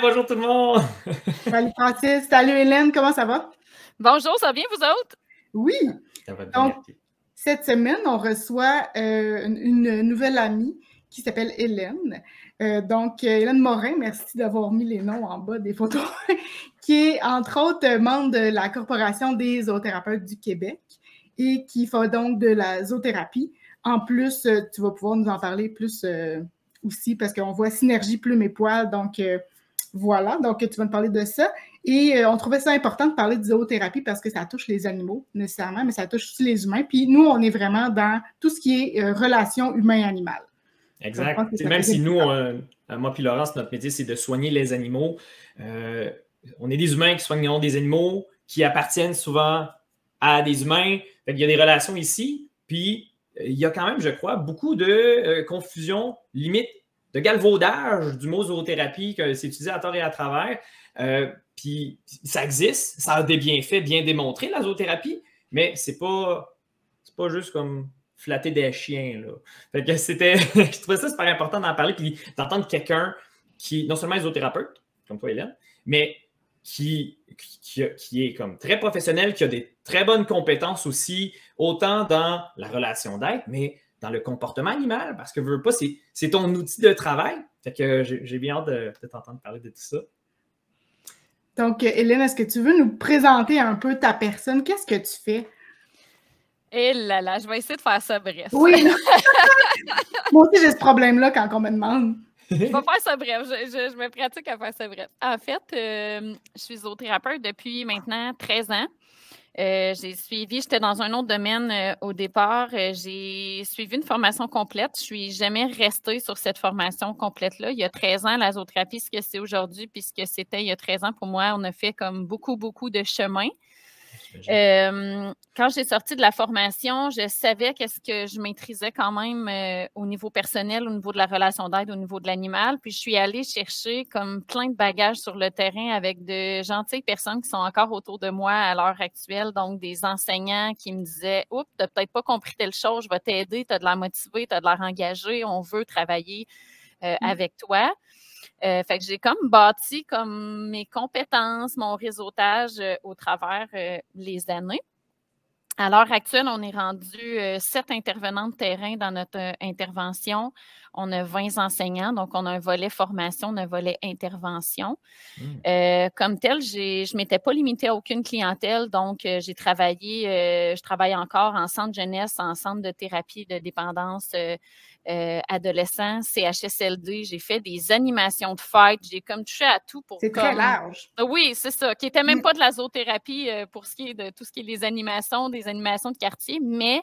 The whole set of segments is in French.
bonjour tout le monde! Salut Francis, salut Hélène, comment ça va? Bonjour, ça va bien vous autres? Oui! Ça va bien, Donc, cette semaine, on reçoit une nouvelle amie qui s'appelle Hélène. Hélène Morin, merci d'avoir mis les noms en bas des photos, qui est entre autres membre de la Corporation des zoothérapeutes du Québec et qui fait donc de la zoothérapie. En plus, tu vas pouvoir nous en parler plus aussi parce qu'on voit Synergie Plume et Poils, donc voilà, donc tu vas nous parler de ça. Et on trouvait ça important de parler de zoothérapie parce que ça touche les animaux nécessairement, mais ça touche aussi les humains. Puis nous, on est vraiment dans tout ce qui est relation humain-animal. Exact. Même si nous, moi puis Laurence, notre métier, c'est de soigner les animaux. On est des humains qui soignent des animaux, qui appartiennent souvent à des humains. Fait qu'il y a des relations ici. Puis il y a quand même, je crois, beaucoup de confusion, limite de galvaudage du mot zoothérapie, que c'est utilisé à tort et à travers. Puis ça existe, ça a des bienfaits bien démontrés, la zoothérapie, mais c'est pas juste comme flatter des chiens, là. Fait que je trouvais ça super important d'en parler, puis d'entendre quelqu'un qui, non seulement est zoothérapeute, comme toi, Hélène, mais qui est comme très professionnel, qui a des très bonnes compétences aussi, autant dans la relation d'aide, mais dans le comportement animal, parce que veux pas, c'est ton outil de travail. Fait que j'ai bien hâte de t'entendre parler de tout ça. Donc, Hélène, est-ce que tu veux nous présenter un peu ta personne? Qu'est-ce que tu fais? Eh là là, je vais essayer de faire ça bref. Oui! Moi aussi, j'ai ce problème-là quand on me demande. Je vais faire ça bref. Je me pratique à faire ça bref. En fait, je suis zoothérapeute depuis maintenant 13 ans. J'étais dans un autre domaine au départ. J'ai suivi une formation complète. Je suis jamais restée sur cette formation complète-là. Il y a 13 ans, la zoothérapie, ce que c'est aujourd'hui, puis ce que c'était il y a 13 ans, pour moi, on a fait comme beaucoup, beaucoup de chemin. Quand j'ai sorti de la formation, je savais qu'est-ce que je maîtrisais quand même au niveau personnel, au niveau de la relation d'aide, au niveau de l'animal. Puis je suis allée chercher comme plein de bagages sur le terrain avec de gentilles personnes qui sont encore autour de moi à l'heure actuelle. Donc, des enseignants qui me disaient « Oups, t'as peut-être pas compris telle chose, je vais t'aider, t'as de l'air motivé, t'as de l'air engagé, on veut travailler avec toi. » Fait que j'ai comme bâti comme mes compétences, mon réseautage au travers les années. À l'heure actuelle, on est rendu 7 intervenants de terrain dans notre intervention. On a 20 enseignants, donc on a un volet formation, on a un volet intervention. Comme tel, je ne m'étais pas limitée à aucune clientèle, donc je travaille encore en centre jeunesse, en centre de thérapie de dépendance adolescents, CHSLD. J'ai fait des animations de fêtes, j'ai comme touché à tout. C'est très large. Oui, c'est ça, qui n'était même pas de la zoothérapie pour ce qui est de tout ce qui est des animations de quartier, mais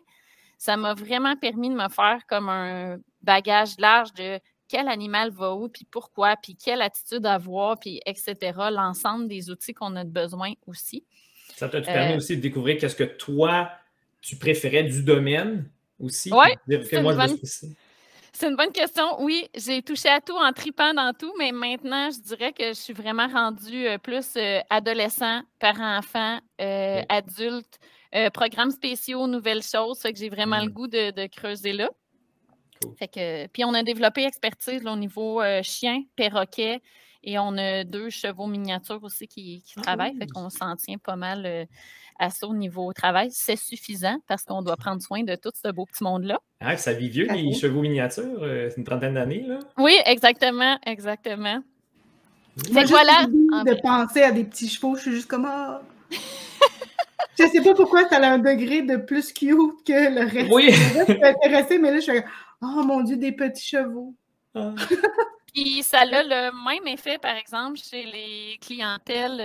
ça m'a vraiment permis de me faire comme un bagage large de quel animal va où, puis pourquoi, puis quelle attitude avoir, puis etc. L'ensemble des outils qu'on a besoin aussi. Ça t'a permis aussi de découvrir qu'est-ce que toi, tu préférais du domaine aussi? Oui, c'est une bonne question. Oui, j'ai touché à tout en tripant dans tout, mais maintenant, je dirais que je suis vraiment rendue plus adolescent, parent-enfant, adulte, programmes spéciaux, nouvelles choses. Fait que j'ai vraiment le goût de creuser là. Cool. Fait que, puis on a développé expertise là, au niveau chien, perroquet, et on a 2 chevaux miniatures aussi qui travaillent. Fait qu'on s'en tient pas mal à ça au niveau travail. C'est suffisant parce qu'on doit prendre soin de tout ce beau petit monde-là. Ah, ça vit vieux, les chevaux miniatures. C'est une trentaine d'années, là? Oui, exactement, exactement. Moi, juste voilà. De penser à des petits chevaux, je suis juste comme... Oh. Je sais pas pourquoi ça a un degré de plus cute que le reste. Oui! Le reste m'intéressait, mais là, je suis oh mon Dieu, des petits chevaux. Puis ça a le même effet, par exemple, chez les clientèles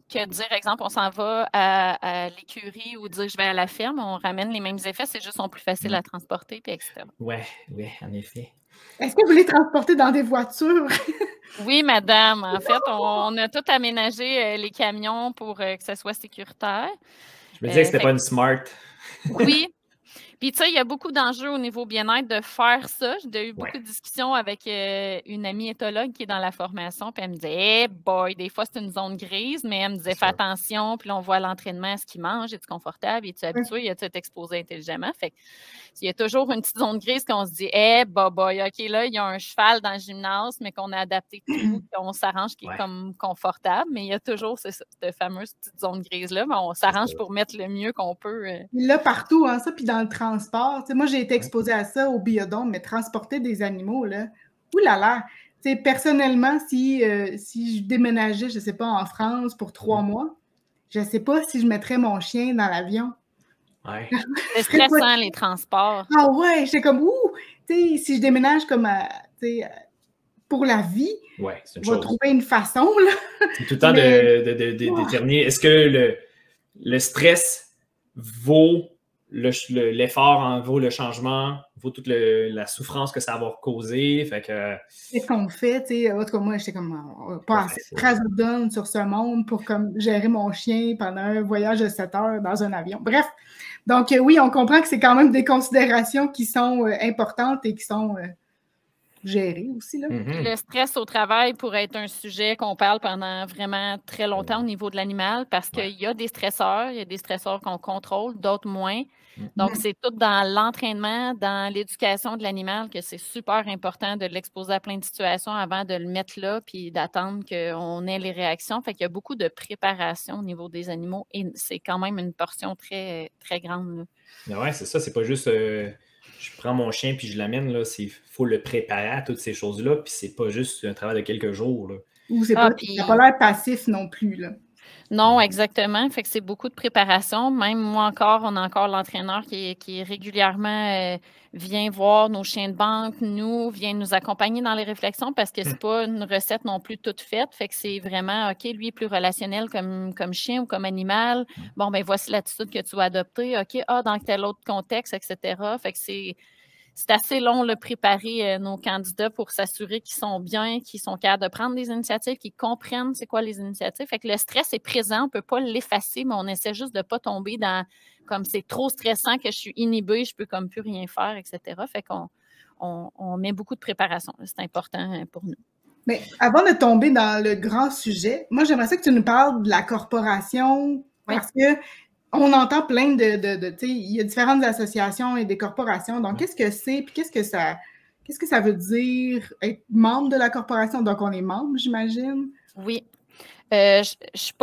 que dire, exemple, on s'en va à l'écurie ou dire je vais à la ferme, on ramène les mêmes effets, c'est juste sont plus faciles à transporter, puis etc. Oui, en effet. Est-ce que vous les transportez dans des voitures? Oui, madame. En fait, on a tout aménagé les camions pour que ce soit sécuritaire. Je me disais que c'était pas une smart. Oui. Puis, tu sais, il y a beaucoup d'enjeux au niveau bien-être de faire ça. J'ai eu beaucoup de discussions avec une amie éthologue qui est dans la formation, puis elle me disait, hey boy, des fois, c'est une zone grise, mais elle me disait, fais attention, puis là, on voit à l'entraînement ce qu'il mange, es-tu confortable, es-tu habitué, es-tu exposé intelligemment? Fait que, il y a toujours une petite zone grise qu'on se dit, hey, boy, OK, là, il y a un cheval dans le gymnase, mais qu'on a adapté tout, qu'on s'arrange qui est comme confortable, mais il y a toujours cette fameuse petite zone grise-là, mais on s'arrange pour mettre le mieux qu'on peut. Là, partout, hein, ça, puis dans le transport. Tu sais, moi, j'ai été exposée à ça au biodôme, mais transporter des animaux, là, oulala! Tu sais, personnellement, si je déménageais, je ne sais pas, en France pour 3 mois, je ne sais pas si je mettrais mon chien dans l'avion. Ouais. C'est stressant, les transports. Ah ouais, j'étais comme, tu sais, si je déménage comme, tu sais, pour la vie, c'est une on va chose. trouver une façon, là. C'est tout le temps de déterminer, est-ce que le stress vaut l'effort, vaut le changement, vaut toute la souffrance que ça va causer. Fait que... Qu'est-ce qu'on fait, tu sais? En tout cas, moi, j'étais comme, pas assez de sur ce monde pour comme gérer mon chien pendant un voyage de 7 heures dans un avion. Bref, donc oui, on comprend que c'est quand même des considérations qui sont importantes et qui sont gérées aussi, là. Le stress au travail pourrait être un sujet qu'on parle pendant vraiment très longtemps au niveau de l'animal parce qu'il y a des stresseurs qu'on contrôle, d'autres moins. Donc, c'est tout dans l'entraînement, dans l'éducation de l'animal que c'est super important de l'exposer à plein de situations avant de le mettre là puis d'attendre qu'on ait les réactions. Fait qu'il y a beaucoup de préparation au niveau des animaux et c'est quand même une portion très, très grande. Oui, c'est ça. C'est pas juste je prends mon chien puis je l'amène. Il faut le préparer à toutes ces choses-là. Puis c'est pas juste un travail de quelques jours. Là. Ou ça n'a pas l'air passif non plus, là. Non, exactement. Fait que c'est beaucoup de préparation. Même moi encore, on a encore l'entraîneur qui régulièrement vient voir nos chiens de banque, vient nous accompagner dans les réflexions parce que c'est pas une recette non plus toute faite. Fait que c'est vraiment, OK, lui est plus relationnel comme chien ou comme animal. Bon, ben voici l'attitude que tu vas adopter. OK, dans tel autre contexte, etc. Fait que c'est assez long de préparer nos candidats pour s'assurer qu'ils sont bien, qu'ils sont capables de prendre des initiatives, qu'ils comprennent c'est quoi les initiatives. Fait que le stress est présent, on ne peut pas l'effacer, mais on essaie juste de ne pas tomber dans comme c'est trop stressant que je suis inhibée, je ne peux comme plus rien faire, etc. Fait qu'on on met beaucoup de préparation. C'est important pour nous. Mais avant de tomber dans le grand sujet, moi, j'aimerais ça que tu nous parles de la corporation parce que on entend plein tu sais, il y a différentes associations et des corporations. Donc, qu'est-ce que c'est? Puis qu'est-ce que ça veut dire être membre de la corporation? Donc, on est membre, j'imagine? Oui. J'agis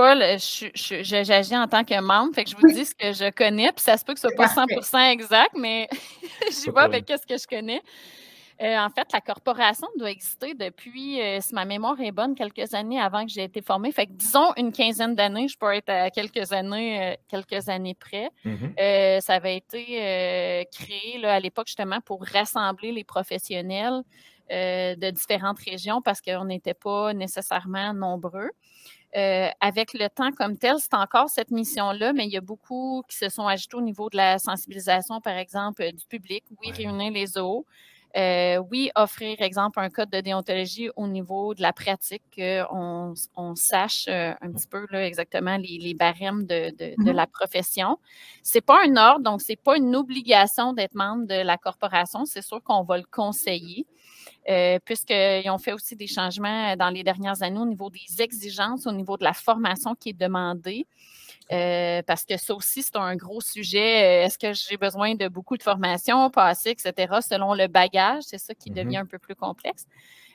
en tant que membre, fait que je vous dis ce que je connais, puis ça se peut que ce soit pas 100% exact, mais j'y vais avec ce que je connais. En fait, la corporation doit exister depuis, si ma mémoire est bonne, quelques années avant que j'ai été formée. Fait que disons une quinzaine d'années, je peux être à quelques années près. Ça avait été créé là, à l'époque justement pour rassembler les professionnels de différentes régions parce qu'on n'était pas nécessairement nombreux. Avec le temps comme tel, c'est encore cette mission-là, mais il y a beaucoup qui se sont ajoutés au niveau de la sensibilisation, par exemple, du public. Oui, réunir les zoos. Oui, offrir, exemple, un code de déontologie au niveau de la pratique, qu'on sache un petit peu là, exactement les barèmes de la profession. C'est pas un ordre, donc c'est pas une obligation d'être membre de la corporation. C'est sûr qu'on va le conseiller. Puisqu'ils ont fait aussi des changements dans les dernières années au niveau des exigences, au niveau de la formation qui est demandée. Parce que ça aussi, c'est un gros sujet. Est-ce que j'ai besoin de beaucoup de formation, pas assez, etc., selon le bagage? C'est ça qui devient un peu plus complexe.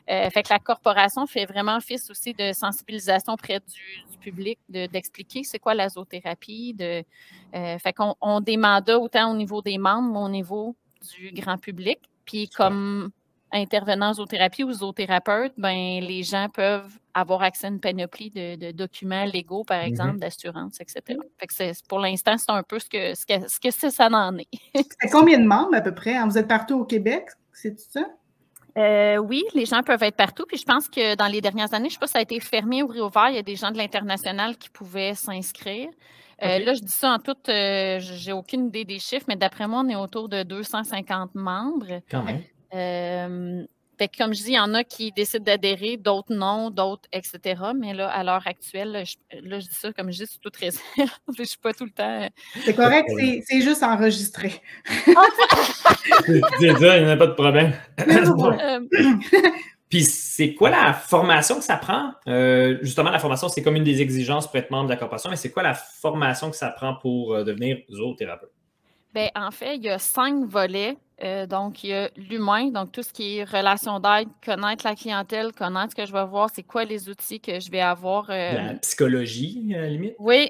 Fait que la corporation fait vraiment office aussi de sensibilisation auprès du public, d'expliquer c'est quoi la zoothérapie. Fait qu'on a des mandats autant au niveau des membres, mais au niveau du grand public. Puis comme intervenants en zoothérapie ou zoothérapeutes, ben, les gens peuvent avoir accès à une panoplie de documents légaux, par exemple, d'assurance, etc. Fait que pour l'instant, c'est un peu ce que ça en est. C'est combien de membres à peu près? Vous êtes partout au Québec, c'est ça? Oui, les gens peuvent être partout. Puis je pense que dans les dernières années, je ne sais pas si ça a été fermé ou réouvert, il y a des gens de l'international qui pouvaient s'inscrire. Là, je dis ça en toute, j'ai aucune idée des chiffres, mais d'après moi, on est autour de 250 membres. Quand même. Fait que, comme je dis, il y en a qui décident d'adhérer, d'autres non, d'autres, etc. Mais là, à l'heure actuelle, là, je dis ça comme je dis, c'est toute réserve. Je ne suis pas tout le temps. C'est correct, c'est juste enregistré. C'est ça, il n'y a pas de problème. Puis c'est quoi la formation que ça prend? Justement, la formation, c'est comme une des exigences pour être membre de la corporation, mais c'est quoi la formation que ça prend pour devenir zoothérapeute? Bien, en fait, il y a 5 volets. Donc, il y a l'humain, donc tout ce qui est relation d'aide, connaître la clientèle, connaître ce que je vais voir, c'est quoi les outils que je vais avoir. La psychologie, à la limite? Oui,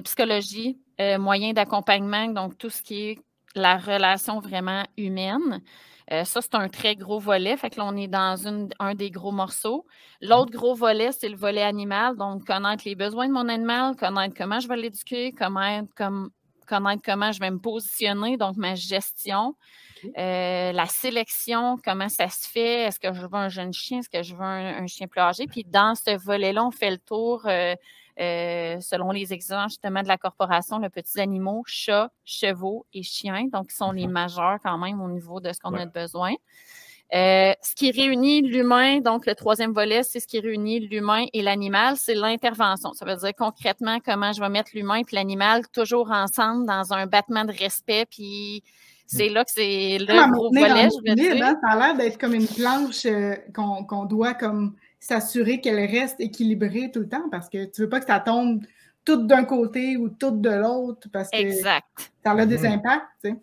psychologie, moyens d'accompagnement, donc tout ce qui est la relation vraiment humaine. Ça, c'est un très gros volet. Fait que là, on est dans un des gros morceaux. L'autre gros volet, c'est le volet animal. Donc, connaître les besoins de mon animal, connaître comment je vais l'éduquer, connaître comment je vais me positionner, donc ma gestion, la sélection, comment ça se fait, est-ce que je veux un jeune chien, est-ce que je veux un chien plus âgé. Puis dans ce volet-là, on fait le tour selon les exigences justement de la corporation, les petits animaux, chats, chevaux et chiens, donc qui sont les majeurs quand même au niveau de ce qu'on a besoin. Ce qui réunit l'humain, donc le 3e volet, c'est ce qui réunit l'humain et l'animal, c'est l'intervention. Ça veut dire concrètement comment je vais mettre l'humain et l'animal toujours ensemble dans un battement de respect, puis c'est là que c'est le gros volet, je veux dire. Ça a l'air d'être comme une planche qu'on doit comme s'assurer qu'elle reste équilibrée tout le temps, parce que tu veux pas que ça tombe tout d'un côté ou tout de l'autre, parce que ça a des impacts, tu sais.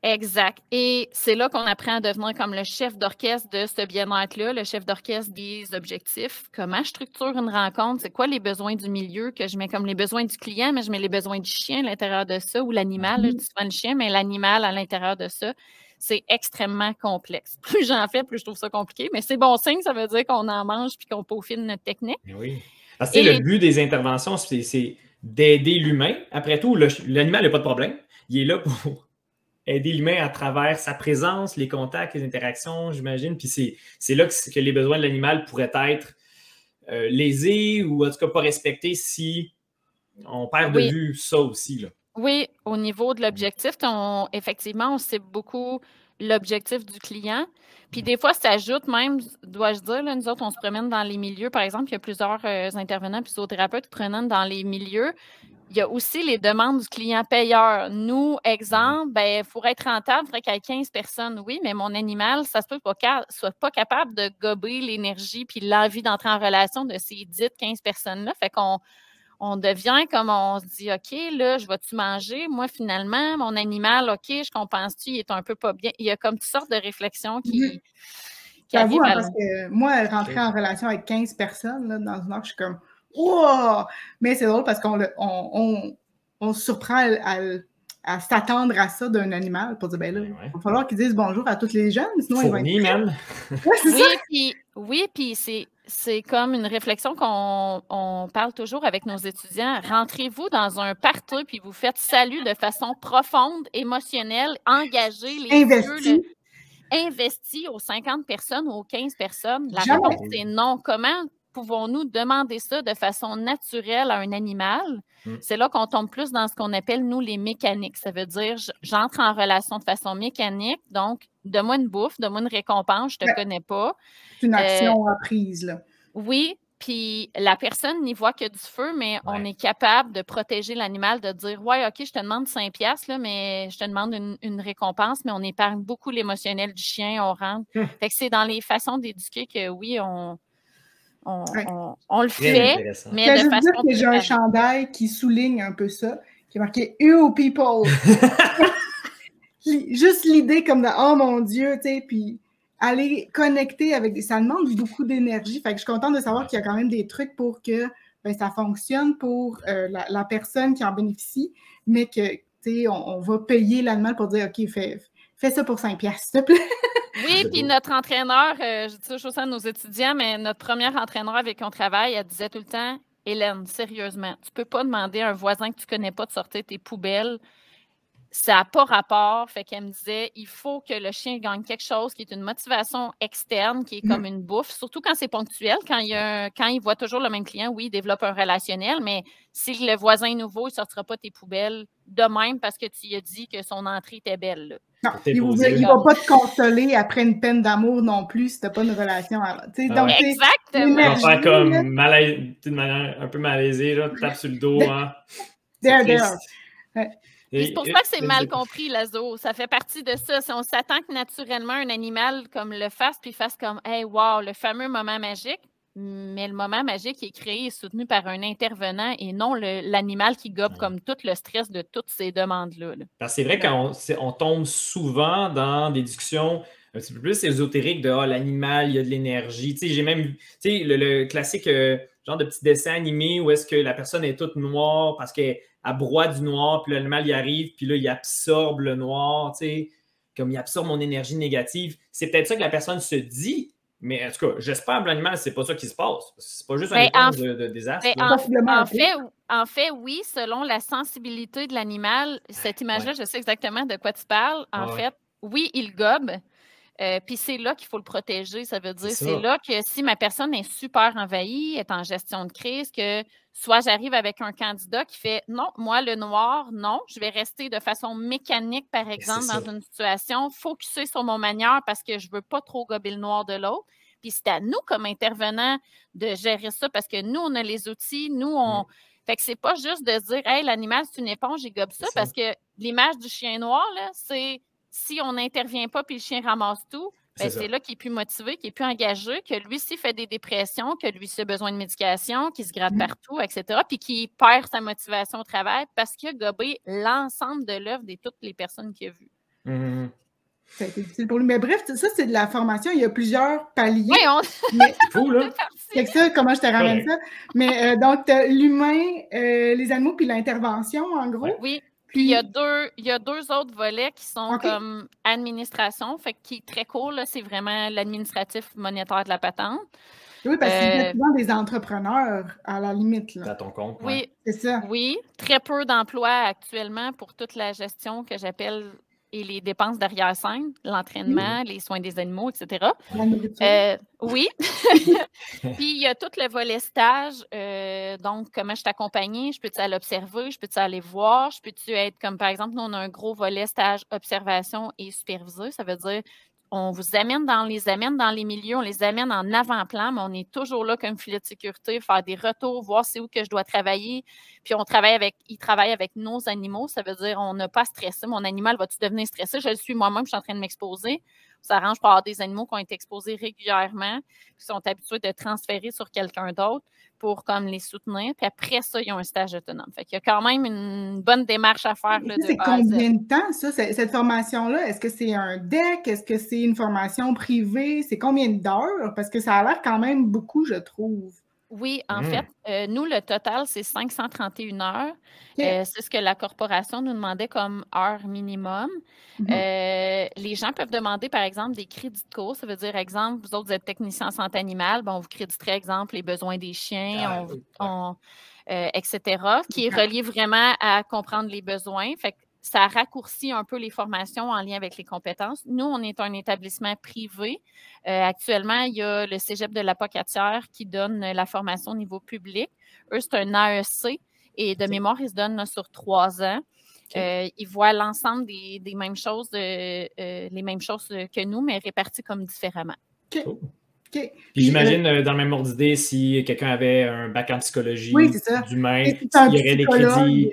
Exact. Et c'est là qu'on apprend à devenir comme le chef d'orchestre de ce bien-être-là, le chef d'orchestre des objectifs. Comment je structure une rencontre? C'est quoi les besoins du milieu que je mets comme les besoins du client, mais je mets les besoins du chien à l'intérieur de ça, ou l'animal, je dis souvent le chien, mais l'animal à l'intérieur de ça. C'est extrêmement complexe. Plus j'en fais, plus je trouve ça compliqué, mais c'est bon signe, ça veut dire qu'on en mange puis qu'on peaufine notre technique. Oui. Parce que le but des interventions, c'est d'aider l'humain. Après tout, l'animal n'a pas de problème. Il est là pour aider l'humain à travers sa présence, les contacts, les interactions, j'imagine. Puis c'est là que les besoins de l'animal pourraient être lésés ou en tout cas pas respectés si on perd de vue ça aussi, là. Oui, au niveau de l'objectif, effectivement, on sait beaucoup l'objectif du client. Puis des fois, ça ajoute même, dois-je dire, là, nous autres, on se promène dans les milieux. Par exemple, il y a plusieurs intervenants puis zoothérapeutes qui promènent dans les milieux. Il y a aussi les demandes du client payeur. Nous, exemple, il faut être rentable, il faudrait qu'il y ait 15 personnes. Oui, mais mon animal, ça se peut qu'il soit pas capable de gober l'énergie puis l'envie d'entrer en relation de ces dites 15 personnes-là. Fait qu'on devient comme on se dit, OK, là, je vais-tu manger? Moi, finalement, mon animal, OK, je compense-tu, il est un peu pas bien. Il y a comme toutes sortes de réflexions qui arrivent. Parce que moi, rentrer en relation avec 15 personnes, là, dans une heure, je suis comme, wow! Mais c'est drôle parce qu'on se surprend à s'attendre à ça d'un animal pour dire, ben là, il va falloir qu'ils disent bonjour à tous les jeunes, sinon Fourni, ils vont même. Oui, puis c'est comme une réflexion qu'on parle toujours avec nos étudiants. Rentrez-vous dans un party puis vous faites salut de façon profonde, émotionnelle, engagée, investi aux 50 personnes ou aux 15 personnes. La réponse est non. Comment pouvons-nous demander ça de façon naturelle à un animal? C'est là qu'on tombe plus dans ce qu'on appelle, nous, les mécaniques. Ça veut dire, j'entre en relation de façon mécanique, donc, donne-moi une bouffe, donne-moi une récompense, je ne te connais pas. C'est une action apprise, là. Oui, puis la personne n'y voit que du feu, mais on est capable de protéger l'animal, de dire, ouais, OK, je te demande 5 $, là, mais je te demande une récompense, mais on épargne beaucoup l'émotionnel du chien, on rentre. Fait que c'est dans les façons d'éduquer que, oui, on le fait, mais de façon... dire que j'ai un chandail qui souligne un peu ça, qui est marqué « You people ». Juste l'idée comme de « Oh mon Dieu », tu sais, puis aller connecter avec ça demande beaucoup d'énergie. Fait que je suis contente de savoir qu'il y a quand même des trucs pour que ça fonctionne pour la personne qui en bénéficie, mais que, tu sais, on va payer l'animal pour dire « OK, fais ça pour 5 $, s'il te plaît ». Oui, puis notre entraîneur, je dis toujours ça à nos étudiants, mais notre première entraîneur avec qui on travaille, elle disait tout le temps, Hélène, sérieusement, tu peux pas demander à un voisin que tu connais pas de sortir tes poubelles. Ça n'a pas rapport. Fait qu'elle me disait, il faut que le chien gagne quelque chose qui est une motivation externe, qui est comme une bouffe, surtout quand c'est ponctuel. Quand il voit toujours le même client, oui, il développe un relationnel, mais si le voisin est nouveau, il ne sortira pas tes poubelles de même parce que tu lui as dit que son entrée était belle, là. Non, il ne va pas te consoler après une peine d'amour non plus si tu n'as pas une relation avant. Donc, exactement. On va faire comme d'une manière un peu malaisée, là, tape sur le dos. Hein. C'est pour ça que c'est mal compris, Lazo. Ça fait partie de ça. Si on s'attend que naturellement un animal comme le fasse, puis fasse comme « Hey, wow, le fameux moment magique », mais le moment magique est créé et soutenu par un intervenant et non l'animal qui gobe comme tout le stress de toutes ces demandes-là. Parce que c'est vrai qu'on tombe souvent dans des discussions un petit peu plus ésotériques de l'animal, il y a de l'énergie. J'ai même vu le classique genre de petit dessin animé où est-ce que la personne est toute noire parce qu'elle broie du noir, puis l'animal y arrive, puis là, il absorbe le noir, comme il absorbe mon énergie négative. C'est peut-être ça que la personne se dit. Mais en tout cas, j'espère que l'animal, c'est pas ça qui se passe. C'est pas juste un éponge de désastre. En fait, oui, selon la sensibilité de l'animal, cette image-là, je sais exactement de quoi tu parles. En fait, oui, il gobe. Puis c'est là qu'il faut le protéger. Ça veut dire, c'est là que si ma personne est super envahie, est en gestion de crise, que soit j'arrive avec un candidat qui fait non, moi, le noir, non, je vais rester de façon mécanique, par exemple, dans une situation, focusée sur mon manière parce que je ne veux pas trop gober le noir de l'autre. Puis c'est à nous, comme intervenants, de gérer ça parce que nous, on a les outils, nous, on. Fait que c'est pas juste de se dire, hey, l'animal, c'est une éponge, il gobe ça, parce que l'image du chien noir, là, c'est si on n'intervient pas puis le chien ramasse tout, c'est là qu'il est plus motivé, qu'il est plus engagé, que lui, s'il fait des dépressions, que lui, s'il a besoin de médication, qu'il se gratte partout, etc., puis qu'il perd sa motivation au travail parce qu'il a gobé l'ensemble de l'œuvre de toutes les personnes qu'il a vues. Ça a été difficile pour lui. Mais bref, ça, c'est de la formation. Il y a plusieurs paliers. Oui, mais... fou, là. C'est ça, comment je te ramène ça? Mais donc, tu as l'humain, les animaux, puis l'intervention, en gros. Oui. Puis il y a deux autres volets qui sont comme administration, fait qui est très cool, c'est vraiment l'administratif monétaire de la patente. Oui, parce qu'il y a souvent des entrepreneurs à la limite. Là. À ton compte. Oui, c'est ça. Oui, très peu d'emplois actuellement pour toute la gestion que j'appelle et les dépenses d'arrière-scène, l'entraînement, les soins des animaux, etc. Oui. Puis, il y a tout le volet stage. Donc, comment je t'accompagne? Je peux-tu aller observer? Je peux-tu aller voir? Je peux-tu être comme, par exemple, nous, on a un gros volet stage observation et supervisé. Ça veut dire on vous amène dans les milieux, on les amène en avant-plan, mais on est toujours là comme filet de sécurité, faire des retours, voir c'est où que je dois travailler. Puis ils travaillent avec nos animaux. Ça veut dire on n'a pas à stresser. Mon animal va-tu devenir stressé? Je le suis moi-même, je suis en train de m'exposer. Ça arrange pour avoir des animaux qui ont été exposés régulièrement, qui sont habitués de transférer sur quelqu'un d'autre pour comme les soutenir. Puis après ça, ils ont un stage autonome. Fait qu'il y a quand même une bonne démarche à faire. C'est combien de temps, ça, cette formation-là? Est-ce que c'est un DEC? Est-ce que c'est une formation privée? C'est combien d'heures? Parce que ça a l'air quand même beaucoup, je trouve. Oui, en fait, nous, le total, c'est 531 heures. C'est ce que la corporation nous demandait comme heure minimum. Les gens peuvent demander, par exemple, des crédits de cours. Ça veut dire, exemple, vous autres, vous êtes technicien en santé animale, on vous créditerait, exemple, les besoins des chiens, etc., qui est relié vraiment à comprendre les besoins. Fait que ça raccourcit un peu les formations en lien avec les compétences. Nous, on est un établissement privé. Actuellement, il y a le Cégep de la Pocatière qui donne la formation au niveau public. Eux, c'est un AEC et de mémoire, ils se donnent sur 3 ans. Ils voient l'ensemble des mêmes choses, les mêmes choses que nous, mais réparties comme différemment. Puis j'imagine, dans le même ordre d'idée, si quelqu'un avait un bac en psychologie d'humain, il y aurait des crédits.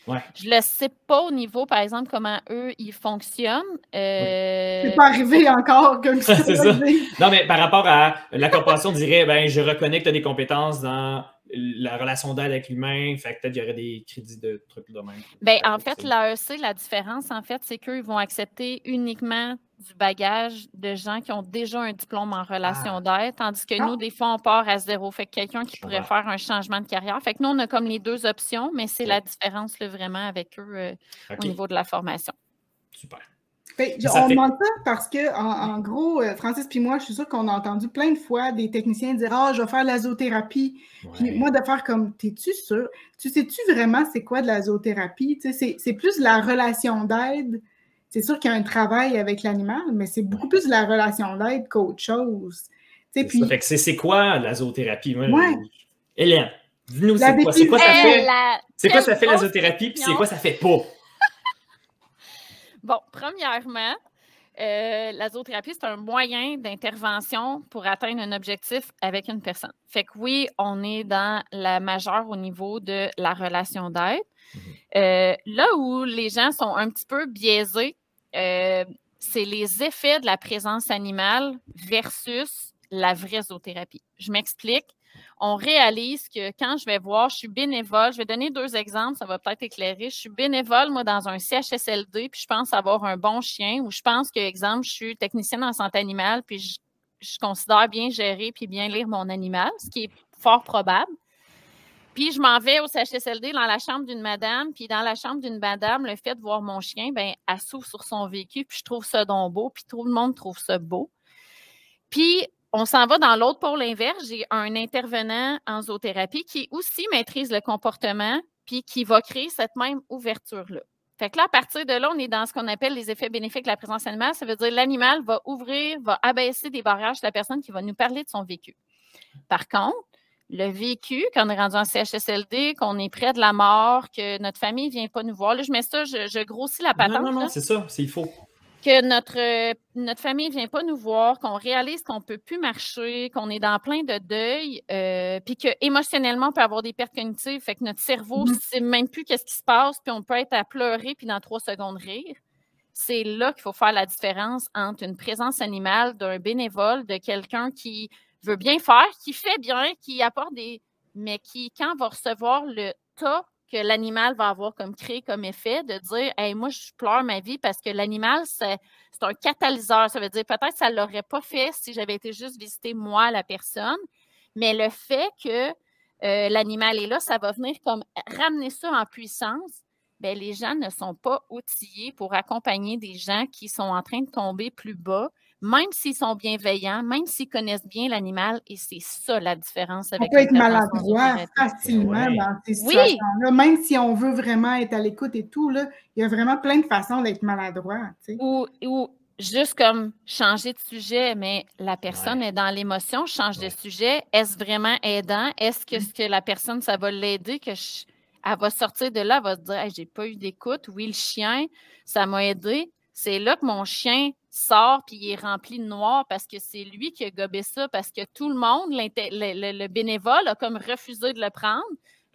Ouais. Je ne sais pas au niveau, par exemple, comment eux, ils fonctionnent. C'est pas arrivé encore comme ça. C'est ça. Non, mais par rapport à la corporation dirait, je reconnais que tu as des compétences dans la relation d'aide avec l'humain, fait que peut-être qu'il y aurait des crédits de trucs de même. En fait, l'AEC, la différence, en fait, c'est qu'eux, ils vont accepter uniquement du bagage de gens qui ont déjà un diplôme en relation d'aide, tandis que nous, des fois, on part à zéro. Fait que quelqu'un qui pourrait faire un changement de carrière. Fait que nous, on a comme les 2 options, mais c'est la différence là, vraiment avec eux au niveau de la formation. Super. On demande ça parce que, en gros, Francis puis moi, je suis sûre qu'on a entendu plein de fois des techniciens dire « Ah, je vais faire de la zoothérapie. » Puis moi, de faire comme « T'es-tu sûr? Tu sais-tu vraiment c'est quoi de la zoothérapie? » C'est plus de la relation d'aide. C'est sûr qu'il y a un travail avec l'animal, mais c'est beaucoup plus de la relation d'aide qu'autre chose. Puis... Fait que c'est quoi la zoothérapie? Hélène, dis-nous c'est quoi? C'est quoi ça fait? C'est quoi ça fait la zoothérapie? Puis c'est quoi ça fait pas? Bon, premièrement, la zoothérapie, c'est un moyen d'intervention pour atteindre un objectif avec une personne. Fait que oui, on est dans la majeure au niveau de la relation d'aide. Là où les gens sont un petit peu biaisés, c'est les effets de la présence animale versus la vraie zoothérapie. Je m'explique. On réalise que quand je vais voir, je suis bénévole, je vais donner 2 exemples, ça va peut-être éclairer. Je suis bénévole, moi, dans un CHSLD, puis je pense avoir un bon chien, ou je pense que, exemple, je suis technicienne en santé animale, puis je considère bien gérer puis bien lire mon animal, ce qui est fort probable. Puis je m'en vais au CHSLD dans la chambre d'une madame, puis dans la chambre d'une madame, le fait de voir mon chien, bien, elle s'ouvre sur son vécu, puis je trouve ça donc beau, puis tout le monde trouve ça beau. Puis on s'en va dans l'autre pôle inverse. J'ai un intervenant en zoothérapie qui aussi maîtrise le comportement puis qui va créer cette même ouverture-là. Fait que là, à partir de là, on est dans ce qu'on appelle les effets bénéfiques de la présence animale. Ça veut dire que l'animal va ouvrir, va abaisser des barrières de la personne qui va nous parler de son vécu. Par contre, le vécu, quand on est rendu en CHSLD, qu'on est près de la mort, que notre famille ne vient pas nous voir, là, je mets ça, je grossis la patente. Non, c'est ça, il faut. Que notre famille ne vient pas nous voir, qu'on réalise qu'on ne peut plus marcher, qu'on est dans plein de deuil, puis qu'émotionnellement, on peut avoir des pertes cognitives, fait que notre cerveau ne sait même plus qu'est-ce qui se passe, puis on peut être à pleurer, puis dans 3 secondes rire. C'est là qu'il faut faire la différence entre une présence animale d'un bénévole, de quelqu'un qui veut bien faire, qui fait bien, qui apporte mais qui, quand va recevoir le tas que l'animal va avoir comme créé comme effet, de dire « Hey, moi, je pleure ma vie parce que l'animal, c'est un catalyseur. » Ça veut dire peut-être que ça ne l'aurait pas fait si j'avais été juste visiter moi, la personne, mais le fait que l'animal est là, ça va venir comme ramener ça en puissance. Bien, les gens ne sont pas outillés pour accompagner des gens qui sont en train de tomber plus bas, même s'ils sont bienveillants, même s'ils connaissent bien l'animal, et c'est ça la différence avec on peut être maladroit facilement dans ces situations-là, même si on veut vraiment être à l'écoute et tout, là, il y a vraiment plein de façons d'être maladroit. Tu sais. Ou juste comme changer de sujet, mais la personne est dans l'émotion, change de sujet. Est-ce vraiment aidant? Est-ce que ce que la personne, ça va l'aider? Elle va sortir de là, elle va se dire hey, j'ai pas eu d'écoute. Oui, le chien, ça m'a aidé. C'est là que mon chien sort puis il est rempli de noir parce que c'est lui qui a gobé ça, parce que tout le monde, le bénévole, a comme refusé de le prendre.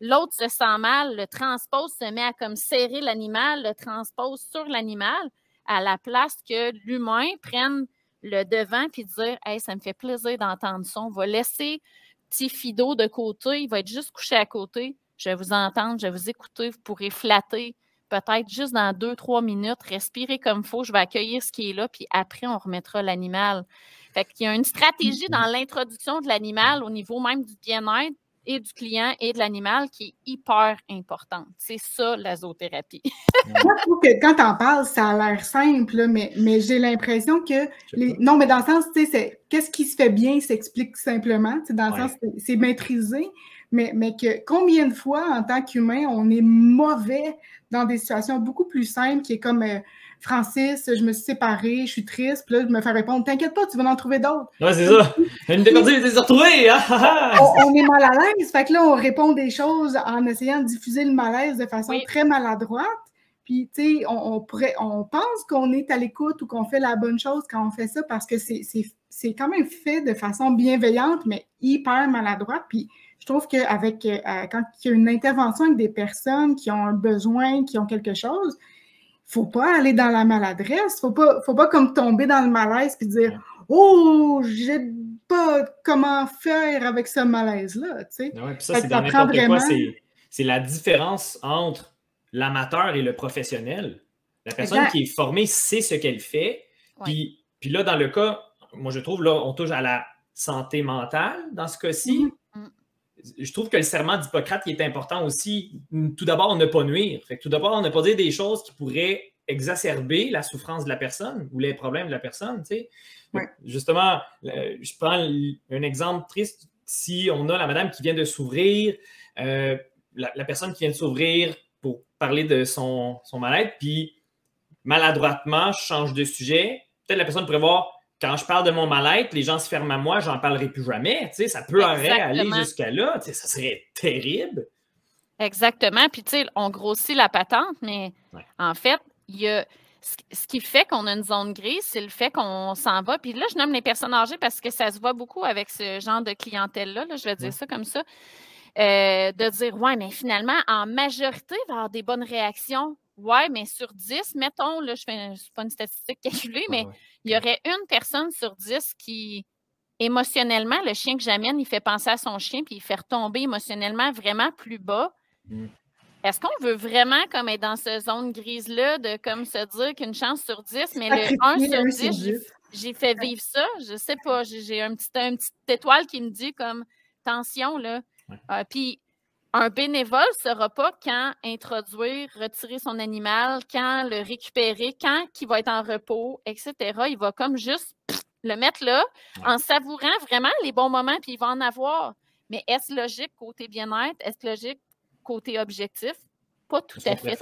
L'autre se sent mal, le transpose, se met à comme serrer l'animal, le transpose sur l'animal, à la place que l'humain prenne le devant puis dire hey, ça me fait plaisir d'entendre ça. On va laisser petit Fido de côté, il va être juste couché à côté. Je vais vous entendre, je vais vous écouter, vous pourrez flatter, peut-être juste dans 2-3 minutes, respirer comme il faut, je vais accueillir ce qui est là, puis après, on remettra l'animal. Fait qu'il y a une stratégie dans l'introduction de l'animal au niveau même du bien-être et du client et de l'animal qui est hyper importante. C'est ça, la zoothérapie. Moi, je trouve que quand tu en parles, ça a l'air simple, là, mais j'ai l'impression que... Non, mais dans le sens, tu sais, qu'est-ce qui se fait bien s'explique simplement. Dans le sens, c'est maîtrisé. Mais que combien de fois, en tant qu'humain, on est mauvais dans des situations beaucoup plus simples, qui est comme Francis, je me suis séparée, je suis triste, puis là, je me fais répondre t'inquiète pas, tu vas en trouver d'autres. Ouais, c'est ça. Une des perdue, t'es retrouvée. On est mal à l'aise, fait que là, on répond des choses en essayant de diffuser le malaise de façon très maladroite. Puis, tu sais, on pense qu'on est à l'écoute ou qu'on fait la bonne chose quand on fait ça parce que c'est quand même fait de façon bienveillante, mais hyper maladroite. Puis, je trouve qu'avec quand il y a une intervention avec des personnes qui ont un besoin, qui ont quelque chose, il ne faut pas aller dans la maladresse. Il ne faut pas comme tomber dans le malaise et dire « Oh, je ne sais pas comment faire avec ce malaise-là. » Oui, puis ça, c'est dans n'importe quoi. C'est la différence entre l'amateur et le professionnel. La personne qui est formée sait ce qu'elle fait. Puis là, dans le cas, moi, je trouve, là, on touche à la santé mentale dans ce cas-ci. Je trouve que le serment d'Hippocrate il est important aussi. Tout d'abord, ne pas nuire. Fait que tout d'abord, ne pas dire des choses qui pourraient exacerber la souffrance de la personne ou les problèmes de la personne. Tu sais. Justement, je prends un exemple triste. Si on a la madame qui vient de s'ouvrir, la personne qui vient de s'ouvrir pour parler de son mal-être, puis maladroitement, je change de sujet. Peut-être la personne pourrait voir quand je parle de mon mal-être, les gens se ferment à moi, j'en parlerai plus jamais. Tu sais, ça peut aller jusqu'à là. Tu sais, ça serait terrible. Exactement. Puis, tu sais, on grossit la patente, mais en fait, il y a ce qui fait qu'on a une zone grise, c'est le fait qu'on s'en va. Puis là, je nomme les personnes âgées parce que ça se voit beaucoup avec ce genre de clientèle-là. Là, je vais dire ça comme ça. De dire, ouais, mais finalement, en majorité, il va y avoir des bonnes réactions. Ouais, mais sur 10, mettons, là, c'est pas une statistique calculée, mais il y aurait une personne sur 10 qui, émotionnellement, le chien que j'amène, il fait penser à son chien puis il fait retomber émotionnellement vraiment plus bas. Est-ce qu'on veut vraiment comme être dans cette zone grise-là de comme se dire qu'une chance sur 10, mais le 1 sur 10, j'ai fait vivre ça? Je sais pas. J'ai une petite étoile qui me dit comme tension, là. Puis un bénévole ne saura pas quand introduire, retirer son animal, quand le récupérer, quand il va être en repos, etc. Il va comme juste le mettre là en savourant vraiment les bons moments, puis il va en avoir. Mais est-ce logique côté bien-être? Est-ce logique côté objectif? Pas tout à fait.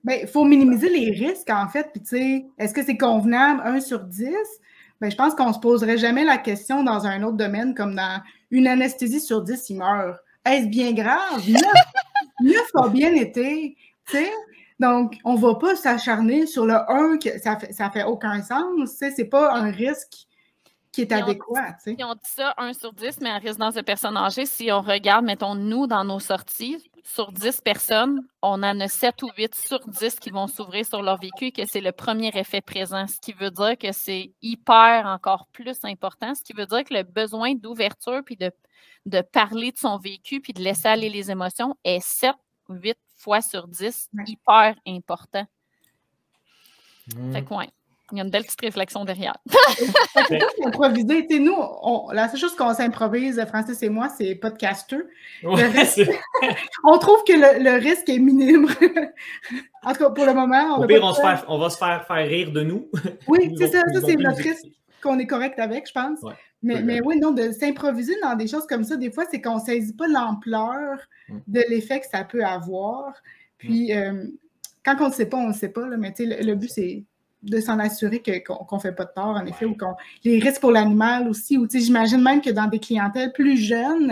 Il faut minimiser les risques, en fait. Puis, tu sais, est-ce que c'est convenable 1 sur 10? Bien, je pense qu'on ne se poserait jamais la question dans un autre domaine, comme dans une anesthésie sur 10, il meurt. Est-ce bien grave? 9 a bien été. Tu sais? Donc, on ne va pas s'acharner sur le 1, que ça fait aucun sens. Ce n'est pas un risque qui est adéquat. Si on dit ça 1 sur 10, mais en résidence de personnes âgées, si on regarde, mettons, nous, dans nos sorties, sur 10 personnes, on en a 7 ou 8 sur 10 qui vont s'ouvrir sur leur vécu et que c'est le premier effet présent, ce qui veut dire que c'est hyper encore plus important, ce qui veut dire que le besoin d'ouverture puis de parler de son vécu puis de laisser aller les émotions est 7 ou 8 fois sur 10 hyper important. Fait que il y a une belle petite réflexion derrière. Improviser. Nous, la seule chose qu'on s'improvise, Francis et moi, c'est podcasteux. On trouve que le risque est minime. En tout cas, pour le moment. Au pire, on va se faire rire de nous. Oui, c'est ça. Ça, c'est notre risque qu'on est correct avec, je pense. Mais oui, non, de s'improviser dans des choses comme ça, des fois, c'est qu'on ne saisit pas l'ampleur de l'effet que ça peut avoir. Puis, quand on ne sait pas, on ne sait pas. Là, mais le but, c'est de s'en assurer qu'on ne fait pas de tort, en effet, ou les risques pour l'animal aussi, ou j'imagine même que dans des clientèles plus jeunes,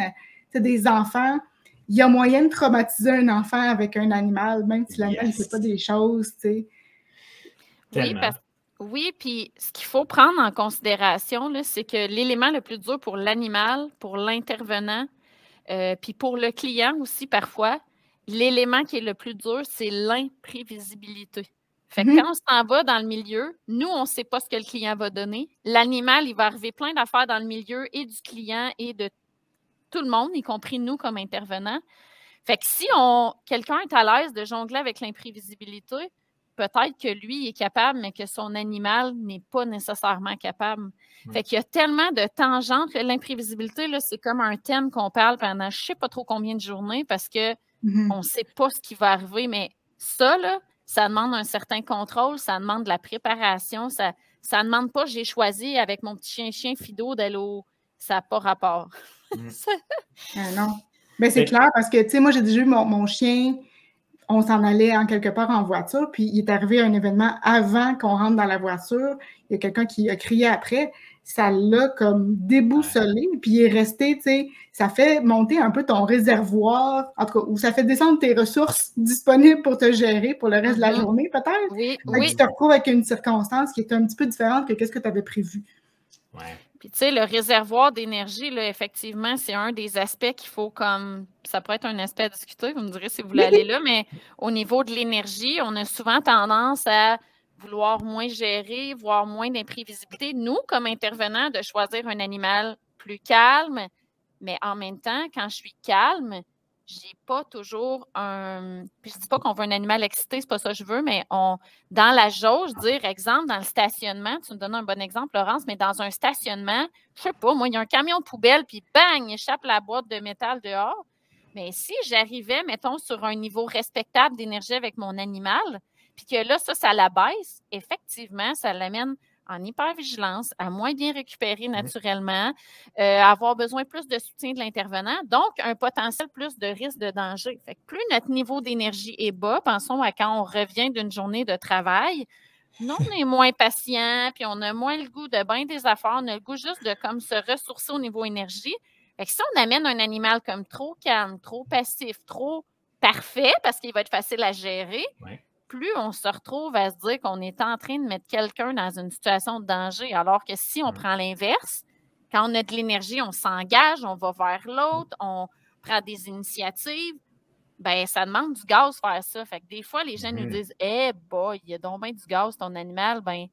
des enfants, il y a moyen de traumatiser un enfant avec un animal, même si l'animal ne fait pas des choses, tu sais. Oui, puis ce qu'il faut prendre en considération, c'est que l'élément le plus dur pour l'animal, pour l'intervenant, puis pour le client aussi parfois, l'élément qui est le plus dur, c'est l'imprévisibilité. Fait que quand on s'en va dans le milieu, nous, on ne sait pas ce que le client va donner. L'animal, il va arriver plein d'affaires dans le milieu et du client et de tout le monde, y compris nous comme intervenants. Fait que si quelqu'un est à l'aise de jongler avec l'imprévisibilité, peut-être que lui est capable, mais que son animal n'est pas nécessairement capable. Fait qu'il y a tellement de tangentes. L'imprévisibilité, là, c'est comme un thème qu'on parle pendant je ne sais pas trop combien de journées parce qu'on ne sait pas ce qui va arriver. Mais ça, là, ça demande un certain contrôle, ça demande de la préparation, ça ne demande pas j'ai choisi avec mon petit chien Fido d'aller au... Ça n'a pas rapport. Non. Mais c'est clair parce que, tu sais, moi, j'ai déjà eu mon chien, on s'en allait en quelque part en voiture, puis il est arrivé un événement avant qu'on rentre dans la voiture. Il y a quelqu'un qui a crié après. Ça l'a comme déboussolé, puis il est resté, tu sais, ça fait monter un peu ton réservoir, en tout cas, ou ça fait descendre tes ressources disponibles pour te gérer pour le reste de la journée, peut-être. Oui. Tu te retrouves avec une circonstance qui est un petit peu différente que ce que tu avais prévu. Puis, tu sais, le réservoir d'énergie, là, effectivement, c'est un des aspects qu'il faut comme... Ça pourrait être un aspect à discuter, vous me direz si vous voulez aller là, mais au niveau de l'énergie, on a souvent tendance à vouloir moins gérer, voire moins d'imprévisibilité. Nous, comme intervenants, de choisir un animal plus calme, mais en même temps, quand je suis calme, j'ai pas toujours un... Puis je dis pas qu'on veut un animal excité, c'est pas ça que je veux, mais dans la jauge, dire, exemple, dans le stationnement, tu me donnes un bon exemple, Laurence, mais dans un stationnement, je sais pas, moi, il y a un camion de poubelle, puis bang, il échappe la boîte de métal dehors. Mais si j'arrivais, mettons, sur un niveau respectable d'énergie avec mon animal, puis que là, ça la baisse, effectivement, ça l'amène en hypervigilance, à moins bien récupérer naturellement, à avoir besoin plus de soutien de l'intervenant, donc un potentiel plus de risque de danger. Fait que plus notre niveau d'énergie est bas, pensons à quand on revient d'une journée de travail, nous, on est moins patient, puis on a moins le goût de bien des affaires, on a le goût juste de comme se ressourcer au niveau énergie. Fait que si on amène un animal comme trop calme, trop passif, trop parfait, parce qu'il va être facile à gérer, plus on se retrouve à se dire qu'on est en train de mettre quelqu'un dans une situation de danger, alors que si on prend l'inverse, quand on a de l'énergie, on s'engage, on va vers l'autre, on prend des initiatives, ben ça demande du gaz faire ça. Fait que des fois, les gens nous disent « Eh boy, il y a donc bien du gaz, ton animal. » Ben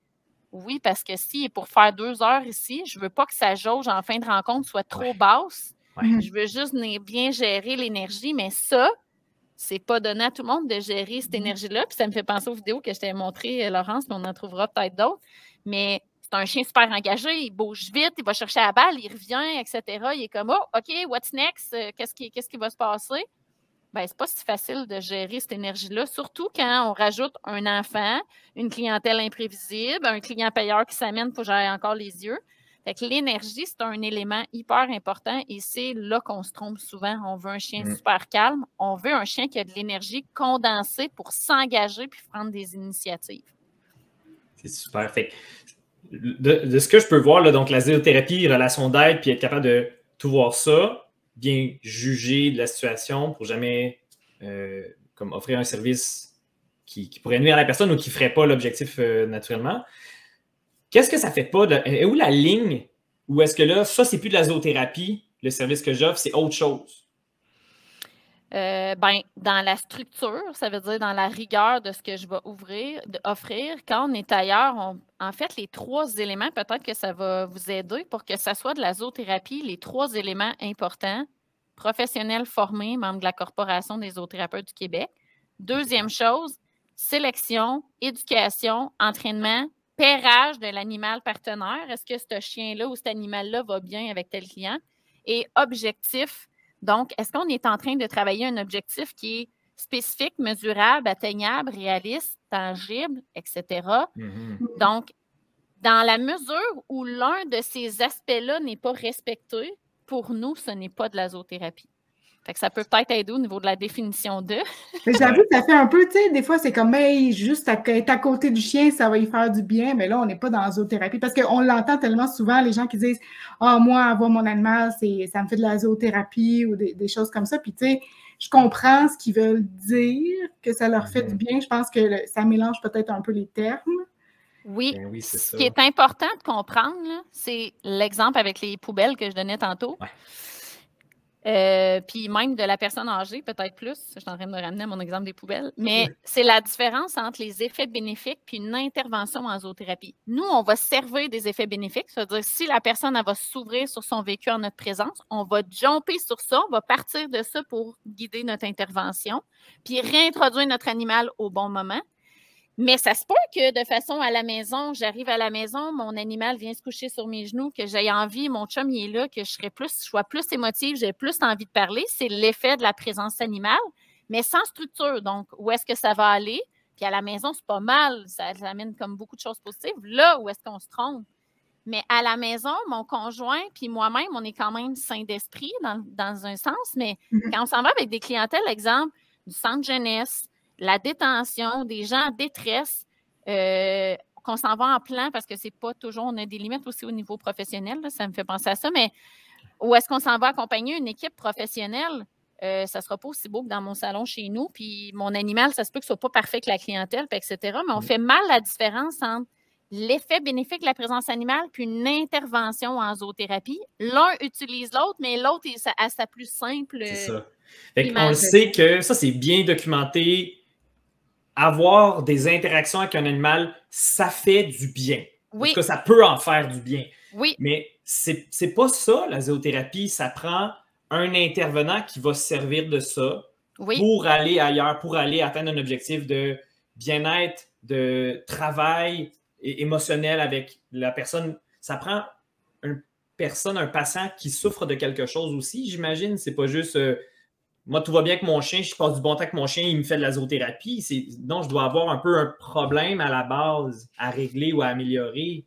oui, parce que s'il est pour faire 2 heures ici, je veux pas que sa jauge en fin de rencontre soit trop basse. Je veux juste bien gérer l'énergie, mais ça, c'est pas donné à tout le monde de gérer cette énergie-là. Puis ça me fait penser aux vidéos que je t'ai montrées, Laurence, puis on en trouvera peut-être d'autres. Mais c'est un chien super engagé, il bouge vite, il va chercher la balle, il revient, etc. Il est comme « Oh, OK, what's next? Qu'est-ce qui va se passer? » Bien, c'est pas si facile de gérer cette énergie-là, surtout quand on rajoute un enfant, une clientèle imprévisible, un client payeur qui s'amène pour gérer encore les yeux. Fait que l'énergie, c'est un élément hyper important et c'est là qu'on se trompe souvent. On veut un chien super calme. On veut un chien qui a de l'énergie condensée pour s'engager puis prendre des initiatives. C'est super. Fait de ce que je peux voir, là, donc la zéothérapie, relation d'aide, puis être capable de tout voir ça, bien juger de la situation pour jamais comme offrir un service qui pourrait nuire à la personne ou qui ne ferait pas l'objectif naturellement. Qu'est-ce que ça fait pas? Et où la ligne? Ou est-ce que là, ça, c'est plus de la zoothérapie, le service que j'offre, c'est autre chose? Ben, dans la structure, ça veut dire dans la rigueur de ce que je vais offrir. Quand on est ailleurs, en fait, les 3 éléments, peut-être que ça va vous aider pour que ça soit de la zoothérapie, les 3 éléments importants, professionnels formés, membres de la Corporation des zoothérapeutes du Québec. Deuxième chose, sélection, éducation, entraînement, pairage de l'animal partenaire. Est-ce que ce chien-là ou cet animal-là va bien avec tel client? Et objectif. Donc, est-ce qu'on est en train de travailler un objectif qui est spécifique, mesurable, atteignable, réaliste, tangible, etc.? Donc, dans la mesure où l'un de ces aspects-là n'est pas respecté, pour nous, ce n'est pas de la zoothérapie. Fait que ça peut peut-être aider au niveau de la définition de. Mais j'avoue que ça fait un peu, tu sais, des fois, c'est comme, hey, juste être à côté du chien, ça va y faire du bien, mais là, on n'est pas dans la zoothérapie. Parce qu'on l'entend tellement souvent, les gens qui disent, ah, moi, avoir mon animal, ça me fait de la zoothérapie ou des choses comme ça. Puis, tu sais, je comprends ce qu'ils veulent dire, que ça leur fait du bien. Je pense que ça mélange peut-être un peu les termes. Oui, oui ce qui est important de comprendre, c'est l'exemple avec les poubelles que je donnais tantôt. Ouais. Puis même de la personne âgée, peut-être plus. Je suis en train de me ramener à mon exemple des poubelles. Mais c'est la différence entre les effets bénéfiques puis une intervention en zoothérapie. Nous, on va servir des effets bénéfiques. C'est-à-dire, si la personne elle va s'ouvrir sur son vécu en notre présence, on va jumper sur ça, on va partir de ça pour guider notre intervention, puis réintroduire notre animal au bon moment. Mais ça se peut que de façon à la maison, j'arrive à la maison, mon animal vient se coucher sur mes genoux, que j'ai envie, mon chum il est là, que je sois plus émotive, j'ai plus envie de parler. C'est l'effet de la présence animale, mais sans structure. Donc, où est-ce que ça va aller? Puis à la maison, c'est pas mal, ça amène comme beaucoup de choses positives. Là, où est-ce qu'on se trompe? Mais à la maison, mon conjoint puis moi-même, on est quand même sain d'esprit dans un sens, mais quand on s'en va avec des clientèles, exemple, du centre jeunesse, la détention, des gens en détresse, qu'on s'en va en plan parce que c'est pas toujours, on a des limites aussi au niveau professionnel, là, ça me fait penser à ça, mais où est-ce qu'on s'en va accompagner une équipe professionnelle? Ça sera pas aussi beau que dans mon salon chez nous, puis mon animal, ça se peut que ce soit pas parfait que la clientèle, etc., mais on fait mal la différence entre l'effet bénéfique de la présence animale puis une intervention en zoothérapie. L'un utilise l'autre, mais l'autre est à sa plus simple. C'est ça. On le sait que ça, c'est bien documenté. Avoir des interactions avec un animal, ça fait du bien. Oui. En tout cas, ça peut en faire du bien. Oui. Mais c'est pas ça, la zoothérapie. Ça prend un intervenant qui va se servir de ça pour aller ailleurs, pour aller atteindre un objectif de bien-être, de travail émotionnel avec la personne. Ça prend un patient qui souffre de quelque chose aussi, j'imagine. C'est pas juste... moi, tout va bien avec mon chien, je passe du bon temps avec mon chien, il me fait de la zoothérapie. Non, je dois avoir un peu un problème à la base à régler ou à améliorer.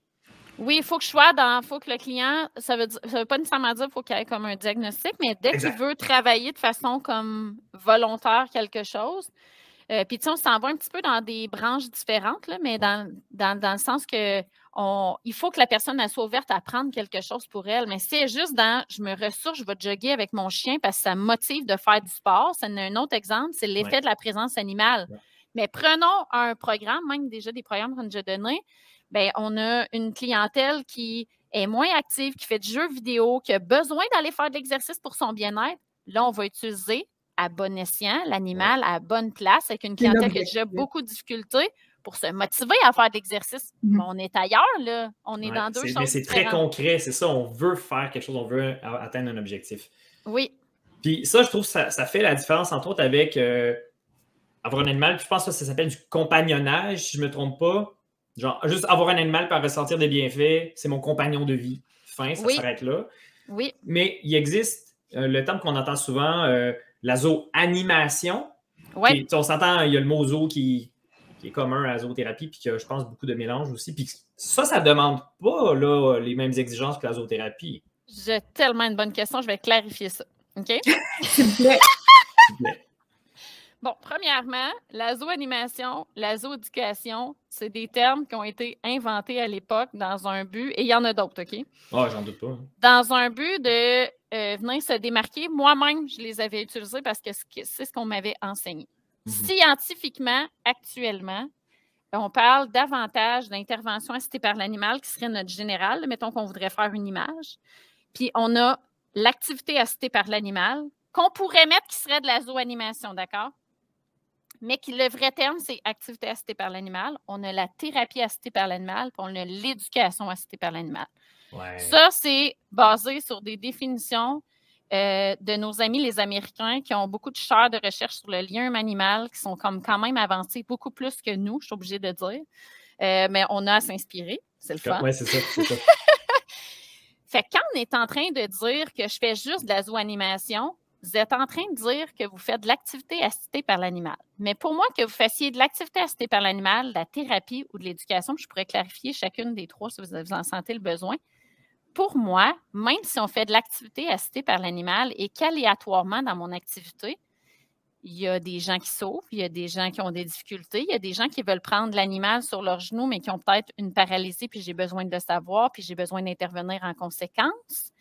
Oui, il faut que faut que le client, ça veut pas nécessairement dire qu'il faut qu'il ait comme un diagnostic, mais dès qu'il veut travailler de façon comme volontaire quelque chose, puis tu sais, on s'en va un petit peu dans des branches différentes, là, mais dans le sens que il faut que la personne elle soit ouverte à apprendre quelque chose pour elle. Mais c'est juste je me ressource, je vais jogger avec mon chien parce que ça me motive de faire du sport. Ça en a un autre exemple, c'est l'effet de la présence animale. Ouais. Mais prenons un programme, même déjà des programmes qu'on a déjà donnés, bien, on a une clientèle qui est moins active, qui fait du jeu vidéo, qui a besoin d'aller faire de l'exercice pour son bien-être. Là, on va utiliser à bon escient l'animal à bonne place avec une clientèle qui a déjà beaucoup de difficultés pour se motiver à faire de l'exercice. Mais on est ailleurs, là. On est dans deux choses. Mais c'est très concret, c'est ça. On veut faire quelque chose, on veut atteindre un objectif. Oui. Puis ça, je trouve que ça fait la différence, entre autres, avec avoir un animal. Puis je pense que ça s'appelle du compagnonnage, si je ne me trompe pas. Genre, juste avoir un animal pour ressentir des bienfaits, c'est mon compagnon de vie. Fin, ça s'arrête là. Oui. Mais il existe le terme qu'on entend souvent, la zooanimation. Oui. On s'entend, il y a le mot zoo qui est commun à la zoothérapie, puis que je pense beaucoup de mélange aussi. Puis ça ne demande pas là, les mêmes exigences que la zoothérapie. J'ai tellement une bonne question, je vais clarifier ça. OK? S'il vous plaît. Bon, premièrement, la zooanimation, la zooéducation, c'est des termes qui ont été inventés à l'époque dans un but, et il y en a d'autres, OK? Ah, j'en doute pas. Dans un but de venir se démarquer. Moi-même, je les avais utilisés parce que c'est ce qu'on m'avait enseigné. Scientifiquement, actuellement, on parle davantage d'intervention assistée par l'animal qui serait notre général. Mettons qu'on voudrait faire une image. Puis on a l'activité assistée par l'animal qu'on pourrait mettre qui serait de la zooanimation, d'accord? Mais le vrai terme, c'est activité assistée par l'animal. On a la thérapie assistée par l'animal, puis on a l'éducation assistée par l'animal. Ouais. Ça, c'est basé sur des définitions de nos amis les Américains qui ont beaucoup de chaires de recherche sur le lien humain-animal, qui sont quand même avancés beaucoup plus que nous, je suis obligée de dire. Mais on a à s'inspirer. C'est le fun. Oui, c'est ça. Fait que quand on est en train de dire que je fais juste de la zooanimation, vous êtes en train de dire que vous faites de l'activité assistée par l'animal. Mais pour moi, que vous fassiez de l'activité assistée par l'animal, de la thérapie ou de l'éducation, je pourrais clarifier chacune des trois si vous en sentez le besoin. Pour moi, même si on fait de l'activité assistée par l'animal et qu'aléatoirement dans mon activité, il y a des gens qui souffrent, il y a des gens qui ont des difficultés, il y a des gens qui veulent prendre l'animal sur leurs genoux, mais qui ont peut-être une paralysie, puis j'ai besoin de le savoir, puis j'ai besoin d'intervenir en conséquence.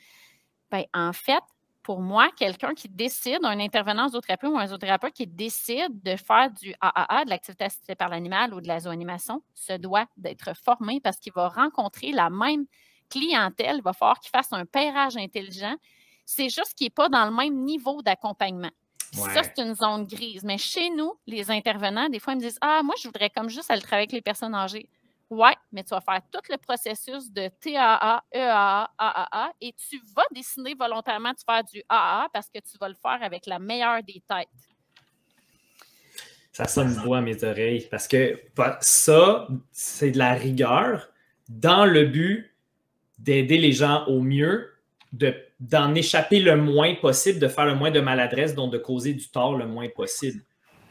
Bien, en fait, pour moi, quelqu'un qui décide, un intervenant zoothérapie ou un zoothérapeute qui décide de faire du AAA, de l'activité assistée par l'animal ou de la zooanimation, se doit d'être formé parce qu'il va rencontrer la même clientèle, il va falloir qu'il fasse un pairage intelligent. C'est juste qu'il n'est pas dans le même niveau d'accompagnement. Ouais. Ça, c'est une zone grise. Mais chez nous, les intervenants, des fois, ils me disent « Ah, moi, je voudrais comme juste aller travailler avec les personnes âgées. » Oui, mais tu vas faire tout le processus de TAA, EAA, AAA et tu vas décider volontairement de faire du AAA parce que tu vas le faire avec la meilleure des têtes. Ça sonne beau à mes oreilles parce que ça, c'est de la rigueur dans le but d'aider les gens au mieux, d'en échapper le moins possible, de faire le moins de maladresse, donc de causer du tort le moins possible.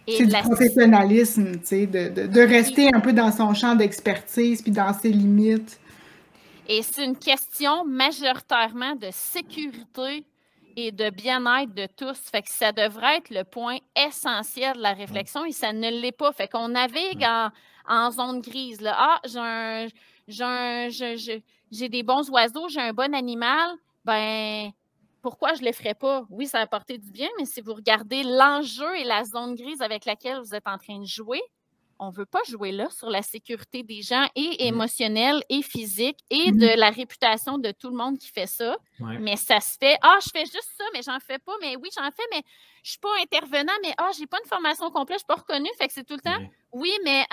C'est du professionnalisme, tu sais, de rester un peu dans son champ d'expertise puis dans ses limites. Et c'est une question majoritairement de sécurité et de bien-être de tous. Fait que ça devrait être le point essentiel de la réflexion et ça ne l'est pas. Fait qu'on navigue en zone grise. Là. Ah, j'ai des bons oiseaux, j'ai un bon animal, ben pourquoi je ne le ferais pas? Oui, ça va apporter du bien, mais si vous regardez l'enjeu et la zone grise avec laquelle vous êtes en train de jouer, on ne veut pas jouer là sur la sécurité des gens et émotionnelle et physique et de la réputation de tout le monde qui fait ça. Ouais. Mais ça se fait. Ah, je fais juste ça, mais j'en fais pas. Mais oui, j'en fais, mais je ne suis pas intervenant. Mais j'ai pas une formation complète, je ne suis pas reconnue. Fait que c'est tout le temps. Oui, mais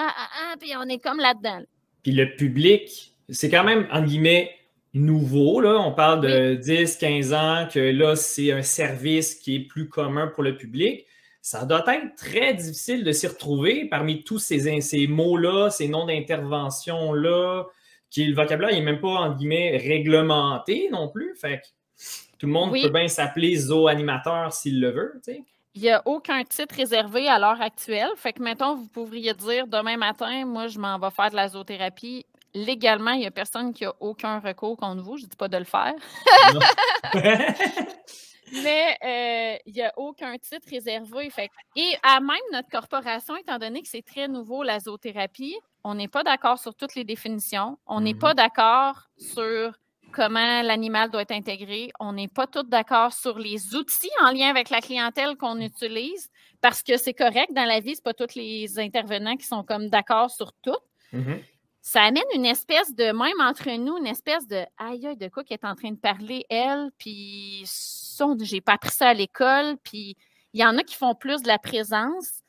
puis on est comme là-dedans. Puis le public, c'est quand même, entre guillemets, nouveau. Là. On parle de 10, 15 ans, que là, c'est un service qui est plus commun pour le public. Ça doit être très difficile de s'y retrouver parmi tous ces mots-là, ces noms d'intervention-là, qui le vocabulaire n'est même pas, entre guillemets, réglementé non plus. Fait que tout le monde peut bien s'appeler zooanimateur s'il le veut, tu sais. Il n'y a aucun titre réservé à l'heure actuelle. Fait que, mettons, vous pourriez dire demain matin, moi, je m'en vais faire de la zoothérapie. Légalement, il n'y a personne qui a aucun recours contre vous. Je ne dis pas de le faire. Mais il n'y a aucun titre réservé. Fait. Et à même notre corporation, étant donné que c'est très nouveau, la zoothérapie, on n'est pas d'accord sur toutes les définitions. On n'est pas d'accord sur comment l'animal doit être intégré. On n'est pas tous d'accord sur les outils en lien avec la clientèle qu'on utilise, parce que c'est correct dans la vie, c'est pas tous les intervenants qui sont comme d'accord sur tout. Ça amène une espèce de, même entre nous, une espèce de aïe, de quoi qu'elle est en train de parler, elle, puis ça, j'ai pas appris ça à l'école, puis il y en a qui font plus de la présence,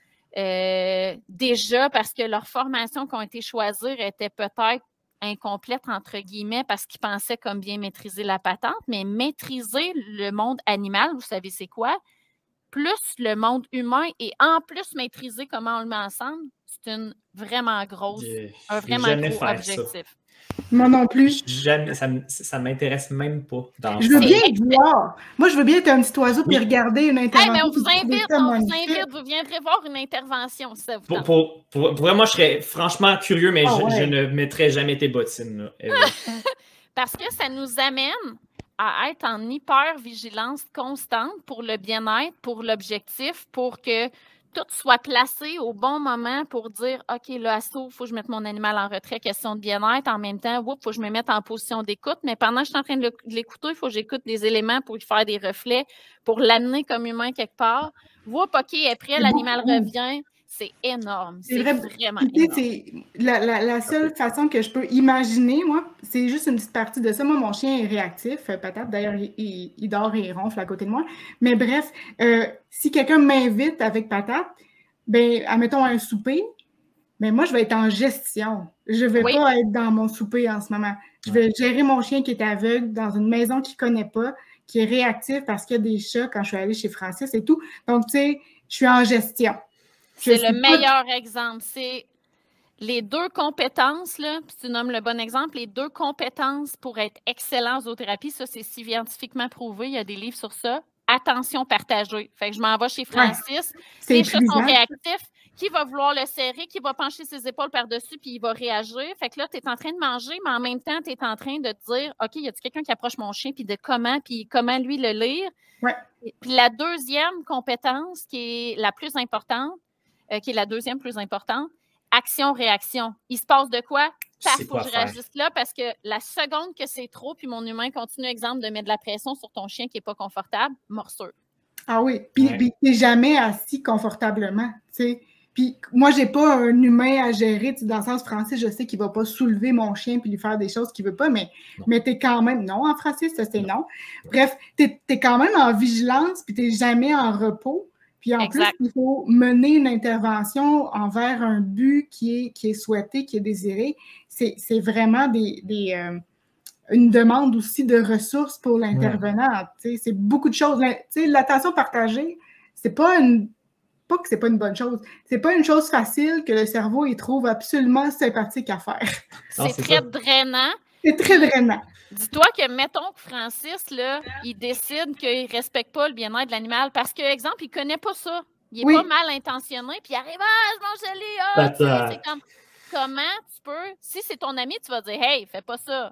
déjà parce que leur formation qui ont été choisies était peut-être incomplète, entre guillemets, parce qu'ils pensaient comme bien maîtriser la patente, mais maîtriser le monde animal, vous savez c'est quoi? Plus le monde humain et en plus maîtriser comment on le met ensemble, c'est un vraiment gros objectif. Ça. Moi non plus. Jamais, ça m'intéresse même pas. Je veux bien voir. Moi, je veux bien être un petit oiseau puis regarder une intervention. Mais on vous invite, vous viendrez voir une intervention, ça vous tente. Pour vrai, moi, je serais franchement curieux, mais je ne mettrais jamais tes bottines. Là, parce que ça nous amène à être en hyper-vigilance constante pour le bien-être, pour l'objectif, pour que tout soit placé au bon moment pour dire « OK, là, il faut que je mette mon animal en retrait, question de bien-être. En même temps, il faut que je me mette en position d'écoute. Mais pendant que je suis en train de l'écouter, il faut que j'écoute des éléments pour lui faire des reflets, pour l'amener comme humain quelque part. OK, après, l'animal revient. » C'est énorme. C'est vraiment énorme. La seule façon que je peux imaginer, moi, c'est juste une petite partie de ça. Moi, mon chien est réactif. Patate, d'ailleurs, il dort et il ronfle à côté de moi. Mais bref, si quelqu'un m'invite avec Patate, ben, admettons un souper, mais moi, je vais être en gestion. Je ne vais pas être dans mon souper en ce moment. Je vais gérer mon chien qui est aveugle dans une maison qu'il ne connaît pas, qui est réactif parce qu'il y a des chats quand je suis allée chez Francis et tout. Donc, tu sais, je suis en gestion. C'est le meilleur exemple. C'est les deux compétences, là, puis tu nommes le bon exemple, les deux compétences pour être excellent en zoothérapie, ça, c'est scientifiquement prouvé. Il y a des livres sur ça. Attention partagée. Fait que je m'en vais chez Francis. Les chats sont réactifs. Qui va vouloir le serrer, qui va pencher ses épaules par-dessus, puis il va réagir. Fait que là, tu es en train de manger, mais en même temps, tu es en train de te dire, OK, y a-t-il quelqu'un qui approche mon chien, puis de comment lui le lire? Puis la deuxième compétence, qui est la plus importante, qui est la deuxième plus importante, action-réaction. Il se passe de quoi? Il faut que je réagisse là parce que la seconde que c'est trop, puis mon humain continue, exemple, de mettre de la pression sur ton chien qui n'est pas confortable, morsure. Ah oui, puis tu n'es jamais assis confortablement, tu sais. Puis moi, je n'ai pas un humain à gérer, dans le sens Francis, je sais qu'il ne va pas soulever mon chien puis lui faire des choses qu'il ne veut pas, mais tu es quand même, non, en Francis, ça c'est non. Bref, tu es quand même en vigilance puis tu n'es jamais en repos. Puis en plus, il faut mener une intervention envers un but qui est souhaité, qui est désiré. C'est vraiment une demande aussi de ressources pour l'intervenant. C'est beaucoup de choses. L'attention partagée, c'est pas que c'est pas une bonne chose. C'est pas une chose facile que le cerveau il trouve absolument sympathique à faire. C'est très drainant. C'est très drainant. Dis-toi que, mettons que Francis, là, il décide qu'il ne respecte pas le bien-être de l'animal parce que, exemple, il ne connaît pas ça. Il n'est pas mal intentionné, puis il arrive, je mange c'est comme, comment tu peux, si c'est ton ami, tu vas dire, hey, fais pas ça.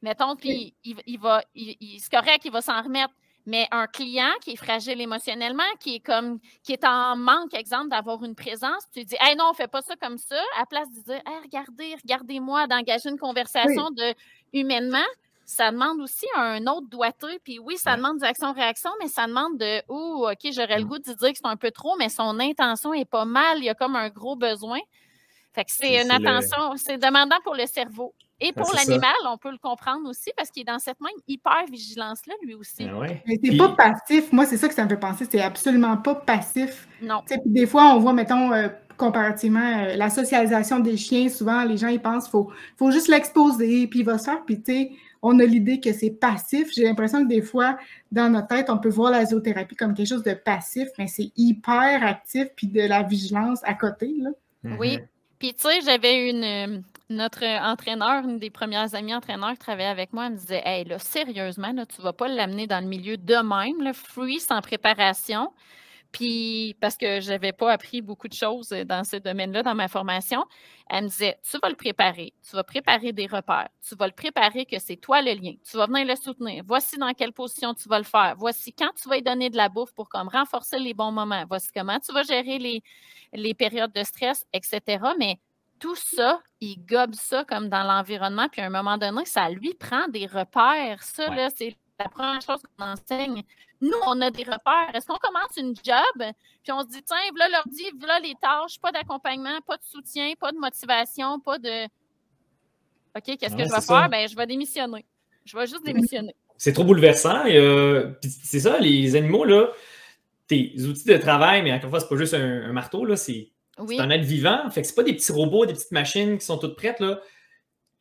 Mettons, puis c'est correct, il va s'en remettre. Mais un client qui est fragile émotionnellement, qui est en manque, exemple, d'avoir une présence, tu dis, hey, non, fais pas ça comme ça, à place de dire, hey, regardez-moi, d'engager une conversation humainement, ça demande aussi un autre doigté. Puis oui, ça demande des actions-réactions, mais ça demande OK, j'aurais le goût de dire que c'est un peu trop, mais son intention est pas mal, il y a comme un gros besoin. Fait que c'est une attention, c'est demandant pour le cerveau. Et pour l'animal, on peut le comprendre aussi parce qu'il est dans cette même hyper-vigilance-là, lui aussi. Mais c'est pas passif. Moi, c'est ça que ça me fait penser. C'est absolument pas passif. Non. Des fois, on voit, mettons, comparativement, la socialisation des chiens, souvent, les gens, ils pensent qu'il faut juste l'exposer, puis il va se faire. Puis, tu sais, on a l'idée que c'est passif. J'ai l'impression que des fois, dans notre tête, on peut voir la zoothérapie comme quelque chose de passif, mais c'est hyper actif, puis de la vigilance à côté, là. Oui. Puis, tu sais, j'avais notre entraîneur, une des premières amies entraîneurs qui travaillait avec moi, elle me disait, hey, là, sérieusement, là, tu ne vas pas l'amener dans le milieu de même, là, free, sans préparation. Puis, parce que je n'avais pas appris beaucoup de choses dans ce domaine-là, dans ma formation, elle me disait, tu vas le préparer, tu vas préparer des repères, tu vas le préparer que c'est toi le lien, tu vas venir le soutenir, voici dans quelle position tu vas le faire, voici quand tu vas lui donner de la bouffe pour comme renforcer les bons moments, voici comment tu vas gérer les périodes de stress, etc. Mais tout ça, il gobe ça comme dans l'environnement, puis à un moment donné, ça lui prend des repères. Ça, là, c'est la première chose qu'on enseigne. Nous, on a des repères. Est-ce qu'on commence une job, puis on se dit, tiens, voilà l'ordi, voilà les tâches, pas d'accompagnement, pas de soutien, pas de motivation, pas de... OK, qu'est-ce que je vais faire? Ben, je vais démissionner. Je vais juste démissionner. C'est trop bouleversant. C'est ça, les animaux, là, tes outils de travail, mais encore une fois, c'est pas juste un marteau, là, c'est un être vivant. Fait que c'est pas des petits robots, des petites machines qui sont toutes prêtes, là.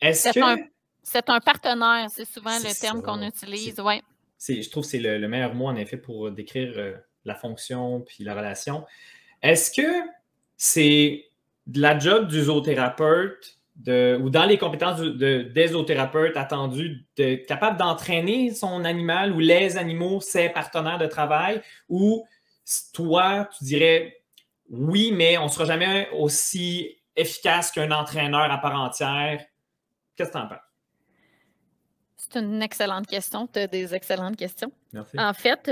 C'est un partenaire, c'est souvent le terme qu'on utilise, oui. Je trouve que c'est le meilleur mot, en effet, pour décrire la fonction puis la relation. Est-ce que c'est de la job du zoothérapeute ou dans les compétences des zoothérapeutes attendus d'être capable d'entraîner son animal ou les animaux, ses partenaires de travail, ou toi, tu dirais oui, mais on ne sera jamais aussi efficace qu'un entraîneur à part entière? Qu'est-ce que tu en penses? C'est une excellente question. Tu as des excellentes questions. Merci. En fait,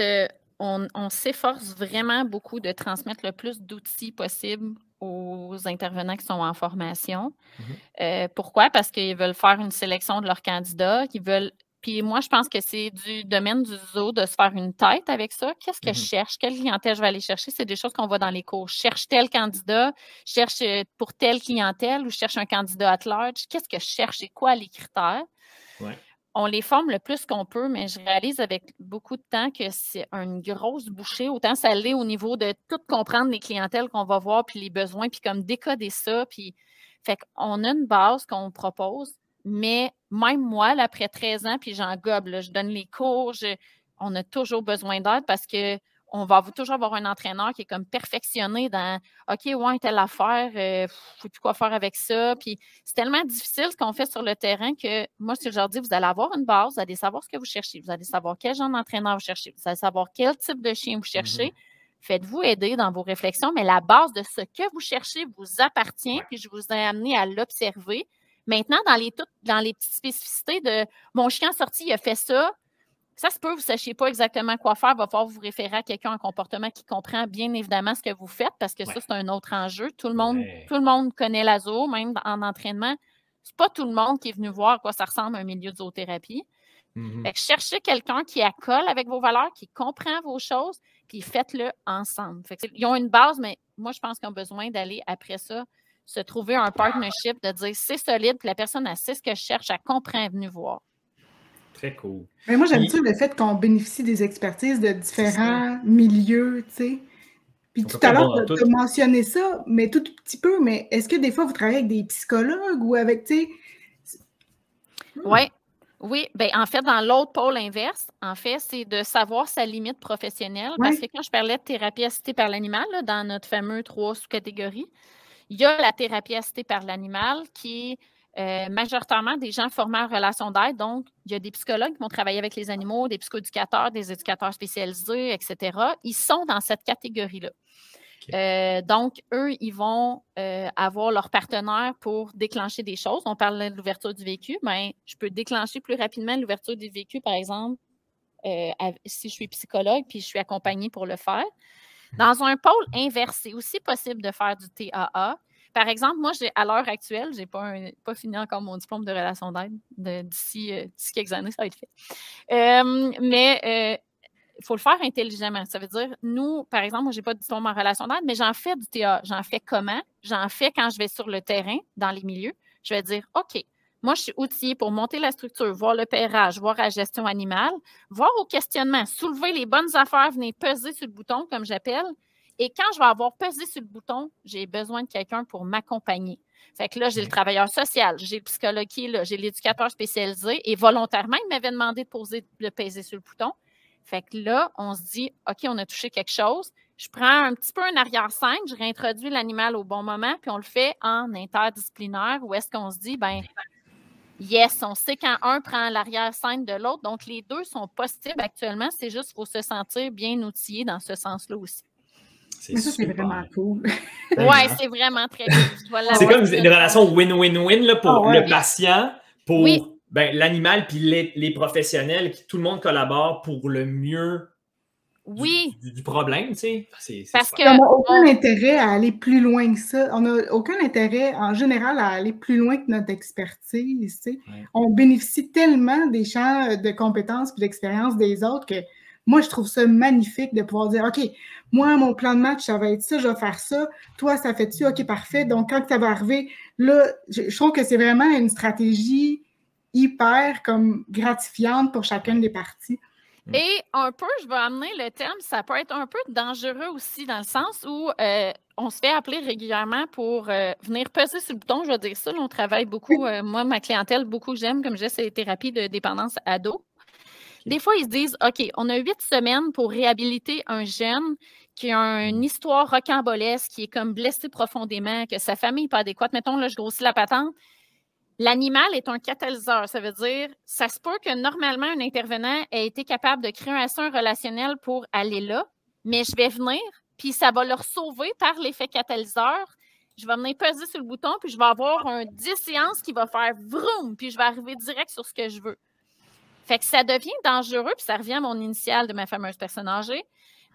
on s'efforce vraiment beaucoup de transmettre le plus d'outils possible aux intervenants qui sont en formation. Pourquoi? Parce qu'ils veulent faire une sélection de leurs candidats, Puis moi, je pense que c'est du domaine du zoo de se faire une tête avec ça. Qu'est-ce que je cherche? Quelle clientèle je vais aller chercher? C'est des choses qu'on voit dans les cours. Je cherche tel candidat, je cherche pour telle clientèle ou je cherche un candidat at large. Qu'est-ce que je cherche? C'est quoi les critères? Ouais. On les forme le plus qu'on peut, mais je réalise avec beaucoup de temps que c'est une grosse bouchée. Autant ça l'est au niveau de tout comprendre les clientèles qu'on va voir, puis les besoins, puis comme décoder ça. Puis... Fait qu'on a une base qu'on propose, mais même moi, là, après 13 ans, puis j'en gobe, là, je donne les cours, on a toujours besoin d'aide parce qu'on va toujours avoir un entraîneur qui est comme perfectionné dans « OK, ouais, telle affaire, je ne sais plus quoi faire avec ça. » Puis c'est tellement difficile ce qu'on fait sur le terrain que moi, si je leur dis, vous allez avoir une base, vous allez savoir ce que vous cherchez, vous allez savoir quel genre d'entraîneur vous cherchez, vous allez savoir quel type de chien vous cherchez. Faites-vous aider dans vos réflexions, mais la base de ce que vous cherchez vous appartient, puis je vous ai amené à l'observer. Maintenant, dans les petites spécificités de « mon chien sorti, il a fait ça », ça se peut, vous ne sachiez pas exactement quoi faire, il va falloir vous référer à quelqu'un en comportement qui comprend bien évidemment ce que vous faites, parce que ça, c'est un autre enjeu. Tout le monde connaît la zoo, même en entraînement. C'est pas tout le monde qui est venu voir à quoi ça ressemble un milieu de zoothérapie. Fait que cherchez quelqu'un qui accole avec vos valeurs, qui comprend vos choses, puis faites-le ensemble. Fait que ils ont une base, mais moi, je pense qu'ils ont besoin d'aller après ça, se trouver un partnership, de dire c'est solide, puis la personne, elle sait ce que je cherche, elle comprend, elle est venue voir. Très cool. Mais moi, j'aime ça le fait qu'on bénéficie des expertises de différents milieux, tu sais. Puis tout à l'heure, tu as mentionné ça, mais tout petit peu, mais est-ce que des fois, vous travaillez avec des psychologues ou avec, tu sais... Oui, bien, en fait, dans l'autre pôle inverse, en fait, c'est de savoir sa limite professionnelle. Parce que quand je parlais de thérapie assistée par l'animal, dans notre fameux 3 sous-catégories, il y a la thérapie assistée par l'animal qui est majoritairement des gens formés en relation d'aide. Donc, il y a des psychologues qui vont travailler avec les animaux, des psychoéducateurs, des éducateurs spécialisés, etc. Ils sont dans cette catégorie-là. Donc, eux, ils vont avoir leur partenaire pour déclencher des choses. On parle de l'ouverture du vécu, mais je peux déclencher plus rapidement l'ouverture du vécu, par exemple, si je suis psychologue puis je suis accompagnée pour le faire. Dans un pôle inverse, c'est aussi possible de faire du TAA. Par exemple, moi, à l'heure actuelle, je n'ai pas fini encore mon diplôme de relation d'aide. D'ici quelques années, ça va être fait. Il faut le faire intelligemment. Ça veut dire, nous, par exemple, moi, je n'ai pas de diplôme en relation d'aide, mais j'en fais du TA. J'en fais comment? J'en fais quand je vais sur le terrain, dans les milieux. Je vais dire, OK, moi, je suis outillée pour monter la structure, voir le pairage, voir la gestion animale, voir au questionnement, soulever les bonnes affaires, venir peser sur le bouton, comme j'appelle. Et quand je vais avoir pesé sur le bouton, j'ai besoin de quelqu'un pour m'accompagner. Fait que là, j'ai le travailleur social, j'ai le psychologue qui est là, j'ai l'éducateur spécialisé et volontairement, il m'avait demandé de peser sur le bouton. Fait que là, on se dit, OK, on a touché quelque chose. Je prends un petit peu un arrière-scène, je réintroduis l'animal au bon moment, puis on le fait en interdisciplinaire, où est-ce qu'on se dit, ben yes, on sait quand un prend l'arrière-scène de l'autre. Donc, les deux sont possibles actuellement. C'est juste qu'il faut se sentir bien outillé dans ce sens-là aussi. Mais ça, c'est vraiment cool. Oui, c'est vraiment très cool. C'est comme une relation win-win-win là, pour le patient, pour l'animal, puis les professionnels, tout le monde collabore pour le mieux Oui. Du problème, tu sais. Parce que on n'a aucun intérêt à aller plus loin que ça. On n'a aucun intérêt, en général, à aller plus loin que notre expertise, tu sais. Ouais. On bénéficie tellement des champs de compétences et d'expérience des autres que moi, je trouve ça magnifique de pouvoir dire, OK, moi, mon plan de match, ça va être ça, je vais faire ça. Toi, ça fait-tu? OK, parfait. Donc, quand ça va arriver, là, je trouve que c'est vraiment une stratégie hyper comme gratifiante pour chacune des parties. Et un peu, je vais amener le terme, ça peut être un peu dangereux aussi dans le sens où on se fait appeler régulièrement pour venir peser sur le bouton, je vais dire ça. Là, on travaille beaucoup, moi, ma clientèle, beaucoup que j'aime, comme je dis, c'est les thérapies de dépendance ado. Des fois, ils se disent, OK, on a 8 semaines pour réhabiliter un jeune qui a une histoire rocambolesque, qui est comme blessé profondément, que sa famille n'est pas adéquate. Mettons, là, je grossis la patente. L'animal est un catalyseur. Ça veut dire, ça se peut que normalement, un intervenant ait été capable de créer un assin relationnel pour aller là, mais je vais venir, puis ça va leur sauver par l'effet catalyseur. Je vais venir peser sur le bouton, puis je vais avoir un 10 séances qui va faire vroom, puis je vais arriver direct sur ce que je veux. Fait que ça devient dangereux, puis ça revient à mon initiale de ma fameuse personne âgée.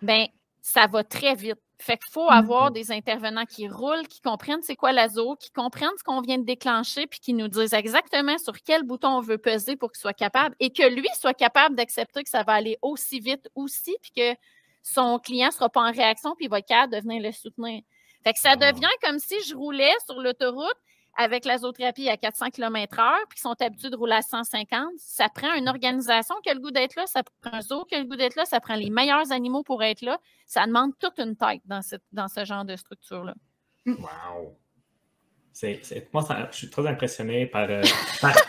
Bien, ça va très vite. Fait qu'il faut avoir des intervenants qui roulent, qui comprennent c'est quoi l'ASO, qui comprennent ce qu'on vient de déclencher, puis qui nous disent exactement sur quel bouton on veut peser pour qu'il soit capable et que lui soit capable d'accepter que ça va aller aussi vite aussi, puis que son client ne sera pas en réaction, puis il va être capable de venir le soutenir. Fait que ça devient comme si je roulais sur l'autoroute avec la zoothérapie à 400 km/h, puis qui sont habitués de rouler à 150, ça prend une organisation qui a le goût d'être là, ça prend un zoo qui a le goût d'être là, ça prend les meilleurs animaux pour être là. Ça demande toute une tête dans ce genre de structure-là. Wow! Moi, je suis très impressionné par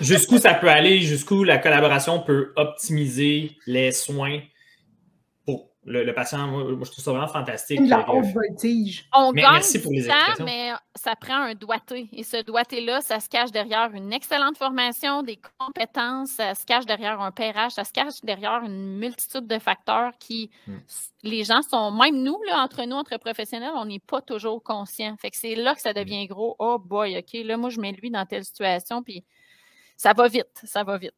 jusqu'où ça peut aller, jusqu'où la collaboration peut optimiser les soins pour le patient. Moi, je trouve ça vraiment fantastique. De la haute voltige. On gagne merci pour les explications. Mais ça prend un doigté. Et ce doigté-là, ça se cache derrière une excellente formation, des compétences, ça se cache derrière un pRH, ça se cache derrière une multitude de facteurs qui, les gens sont, même nous, là, entre nous, entre professionnels, on n'est pas toujours conscients. Fait que c'est là que ça devient gros. Oh boy, OK, là, moi, je mets lui dans telle situation, puis ça va vite, ça va vite.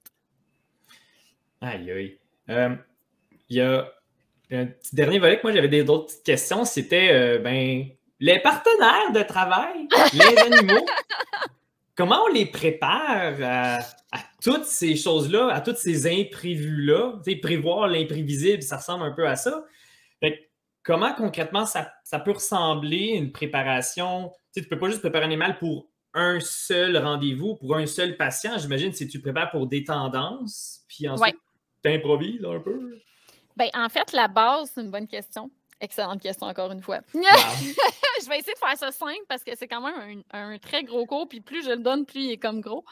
Aïe, aïe. Il y a un petit dernier volet que moi, j'avais d'autres petites questions. C'était, les partenaires de travail, les animaux, comment on les prépare à toutes ces choses-là, à tous ces imprévus-là? Tu sais, prévoir l'imprévisible, ça ressemble un peu à ça. Fait que, comment concrètement ça peut ressembler une préparation? Tu sais, tu ne peux pas juste préparer un animal pour un seul rendez-vous, pour un seul patient. J'imagine si tu prépares pour des tendances, puis ensuite, tu improvises un peu. Bien, en fait, la base, c'est une bonne question. Excellente question, encore une fois. Wow. Je vais essayer de faire ça simple parce que c'est quand même un très gros cours, puis plus je le donne, plus il est comme gros.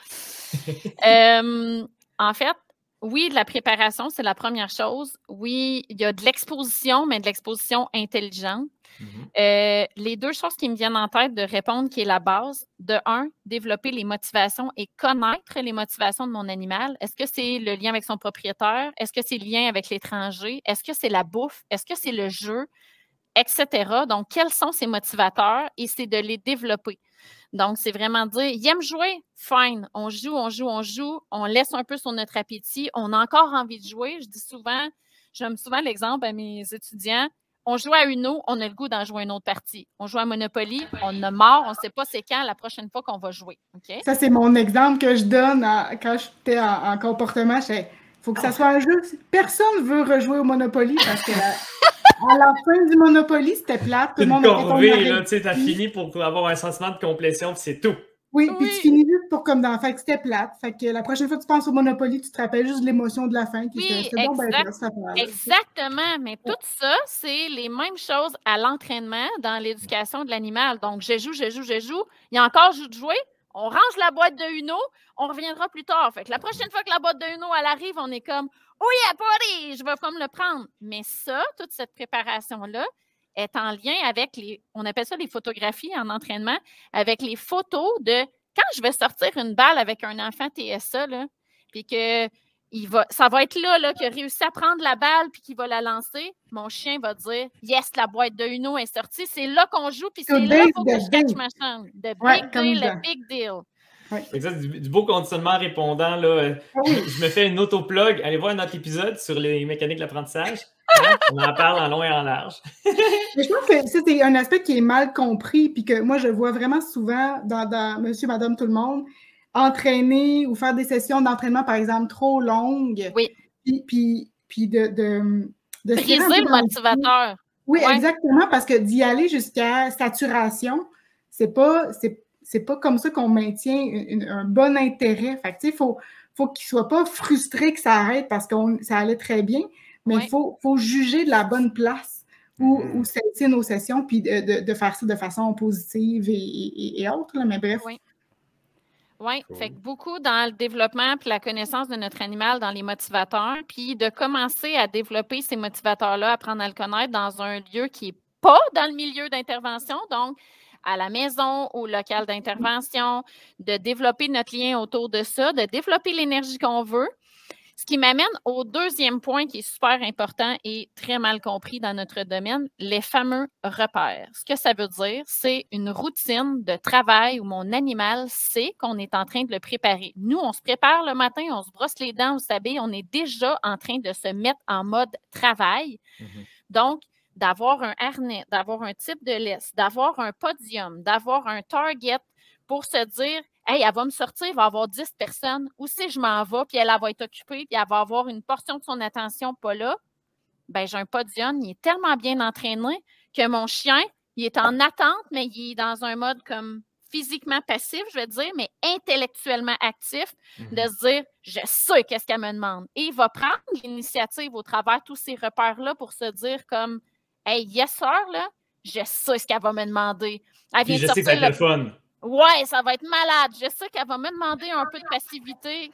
En fait, oui, de la préparation, c'est la première chose. Oui, il y a de l'exposition, mais de l'exposition intelligente. Les deux choses qui me viennent en tête de répondre, qui est la base, de un, développer les motivations et connaître les motivations de mon animal. Est-ce que c'est le lien avec son propriétaire? Est-ce que c'est le lien avec l'étranger? Est-ce que c'est la bouffe? Est-ce que c'est le jeu? Etc. Donc, quels sont ses motivateurs? Et c'est de les développer. Donc, c'est vraiment dire, il aime jouer? Fine. On joue, on joue, on joue. On laisse un peu sur notre appétit. On a encore envie de jouer. Je donne souvent l'exemple à mes étudiants. On joue à Uno, on a le goût d'en jouer une autre partie. On joue à Monopoly, on a marre, on ne sait pas c'est quand la prochaine fois qu'on va jouer. Okay? Ça, c'est mon exemple que je donne quand j'étais en comportement. Il faut que ça soit un jeu. Personne ne veut rejouer au Monopoly parce que à la fin du Monopoly, c'était plate. Tout le monde corvée, tu as fini pour avoir un sentiment de complétion, puis c'est tout. Oui, puis tu finis juste pour comme dans la fin, que c'était plate. Fait que la prochaine fois que tu penses au Monopoly, tu te rappelles juste de l'émotion de la fin. Oui, exactement. Mais tout ça, c'est les mêmes choses à l'entraînement dans l'éducation de l'animal. Donc, je joue. Il y a encore jeu de jouer. On range la boîte de Uno. On reviendra plus tard. Fait que la prochaine fois que la boîte de Uno, elle arrive, on est comme « Oui, à Paris, je vais comme le prendre. » Mais ça, toute cette préparation-là, est en lien avec on appelle ça les photographies en entraînement, avec les photos de quand je vais sortir une balle avec un enfant TSA, là, puis que ça va être là qu'il a réussi à prendre la balle puis qu'il va la lancer, mon chien va dire « Yes, la boîte de Uno est sortie. C'est là qu'on joue, puis c'est là qu'il faut que je catch ma chambre. » Le big deal. Ouais. Ça, c'est du beau conditionnement répondant. Là. Je me fais une autoplug. Allez voir un autre épisode sur les mécaniques de l'apprentissage. On en parle en long et en large. Mais je pense que ça, c'est un aspect qui est mal compris, puis que moi, je vois vraiment souvent dans Monsieur, Madame, tout le monde, entraîner ou faire des sessions d'entraînement, par exemple, trop longues. Oui. Puis de briser le motivateur. Oui, exactement, parce que d'y aller jusqu'à saturation, c'est pas comme ça qu'on maintient un bon intérêt. Fait que, tu sais, faut qu'il soit pas frustré que ça arrête parce que ça allait très bien, mais il faut juger de la bonne place où c'est nos sessions, puis de faire ça de façon positive et autres, là, mais bref. Oui, fait que beaucoup dans le développement puis la connaissance de notre animal dans les motivateurs, puis de commencer à développer ces motivateurs-là, apprendre à le connaître dans un lieu qui n'est pas dans le milieu d'intervention, donc à la maison, au local d'intervention, de développer notre lien autour de ça, de développer l'énergie qu'on veut. Ce qui m'amène au deuxième point qui est super important et très mal compris dans notre domaine, les fameux repères. Ce que ça veut dire, c'est une routine de travail où mon animal sait qu'on est en train de le préparer. Nous, on se prépare le matin, on se brosse les dents, on s'habille, on est déjà en train de se mettre en mode travail. Donc, d'avoir un harnais, d'avoir un type de laisse, d'avoir un podium, d'avoir un target pour se dire « Hey, elle va me sortir, il va y avoir 10 personnes. Où si je m'en vais, puis elle va être occupée, puis elle va avoir une portion de son attention pas là. » Bien, j'ai un podium, il est tellement bien entraîné que mon chien, il est en attente, mais il est dans un mode comme physiquement passif, je vais dire, mais intellectuellement actif, de se dire « Je sais qu'est-ce qu'elle me demande. » Et il va prendre l'initiative au travers de tous ces repères-là pour se dire comme « Hey, yes, sir, là, je sais ce qu'elle va me demander. » Elle vient puis je sais que ça va être le fun. Ouais, ça va être malade. Je sais qu'elle va me demander un peu de passivité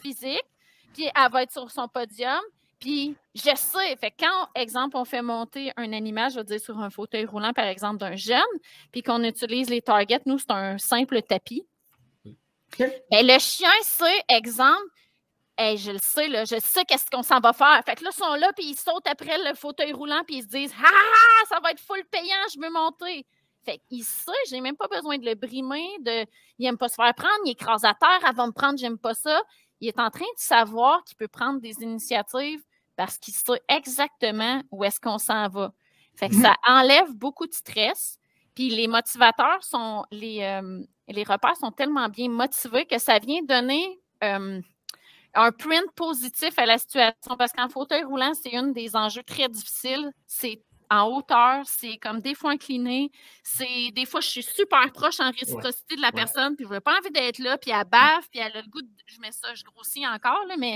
physique, puis elle va être sur son podium, puis je sais. Fait que quand, exemple, on fait monter un animal, je veux dire sur un fauteuil roulant, par exemple, d'un jeune, puis qu'on utilise les targets, nous, c'est un simple tapis. Bien, le chien sait, exemple, hey, je le sais, là, je sais qu'est-ce qu'on s'en va faire. Fait que là, ils sont là, puis ils sautent après le fauteuil roulant, puis ils se disent « Ah, ça va être full payant, je veux monter. » Fait qu'il sait, j'ai même pas besoin de le brimer, il n'aime pas se faire prendre, il écrase à terre, elle va me prendre, j'aime pas ça. Il est en train de savoir qu'il peut prendre des initiatives parce qu'il sait exactement où est-ce qu'on s'en va. Fait que ça enlève beaucoup de stress. Puis les motivateurs sont, les repères sont tellement bien motivés que ça vient donner un print positif à la situation. Parce qu'en fauteuil roulant, c'est un des enjeux très difficiles. C'est en hauteur, c'est comme des fois incliné, c'est des fois je suis super proche en réciprocité de la personne, puis je n'ai pas envie d'être là, puis elle baffe, puis elle a le goût de, je mets ça, je grossis encore, là, mais...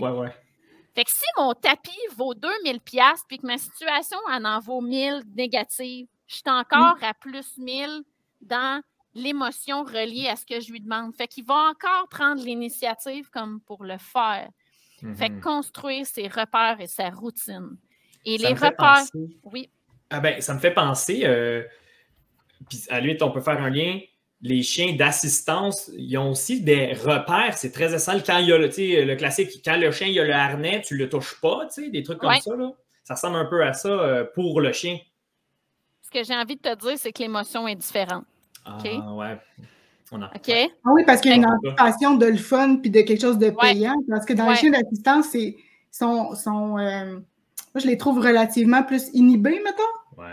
Fait que si mon tapis vaut 2000$, puis que ma situation en vaut 1000 négative, je suis encore à plus 1000 dans l'émotion reliée à ce que je lui demande. Fait qu'il va encore prendre l'initiative comme pour le faire. Fait que construire ses repères et sa routine. Et ça les repères... Oui. Ah ben, ça me fait penser, puis à la limite, on peut faire un lien, les chiens d'assistance, ils ont aussi des repères, c'est très essentiel. Quand il y a le classique, quand le chien il a le harnais, tu ne le touches pas, des trucs comme ça. Là. Ça ressemble un peu à ça pour le chien. Ce que j'ai envie de te dire, c'est que l'émotion est différente. Ah, okay? Ouais. OK. Ah oui, parce qu'il y a une anticipation de le fun puis de quelque chose de payant. Parce que dans les chiens d'assistance, moi, je les trouve relativement plus inhibés, mettons.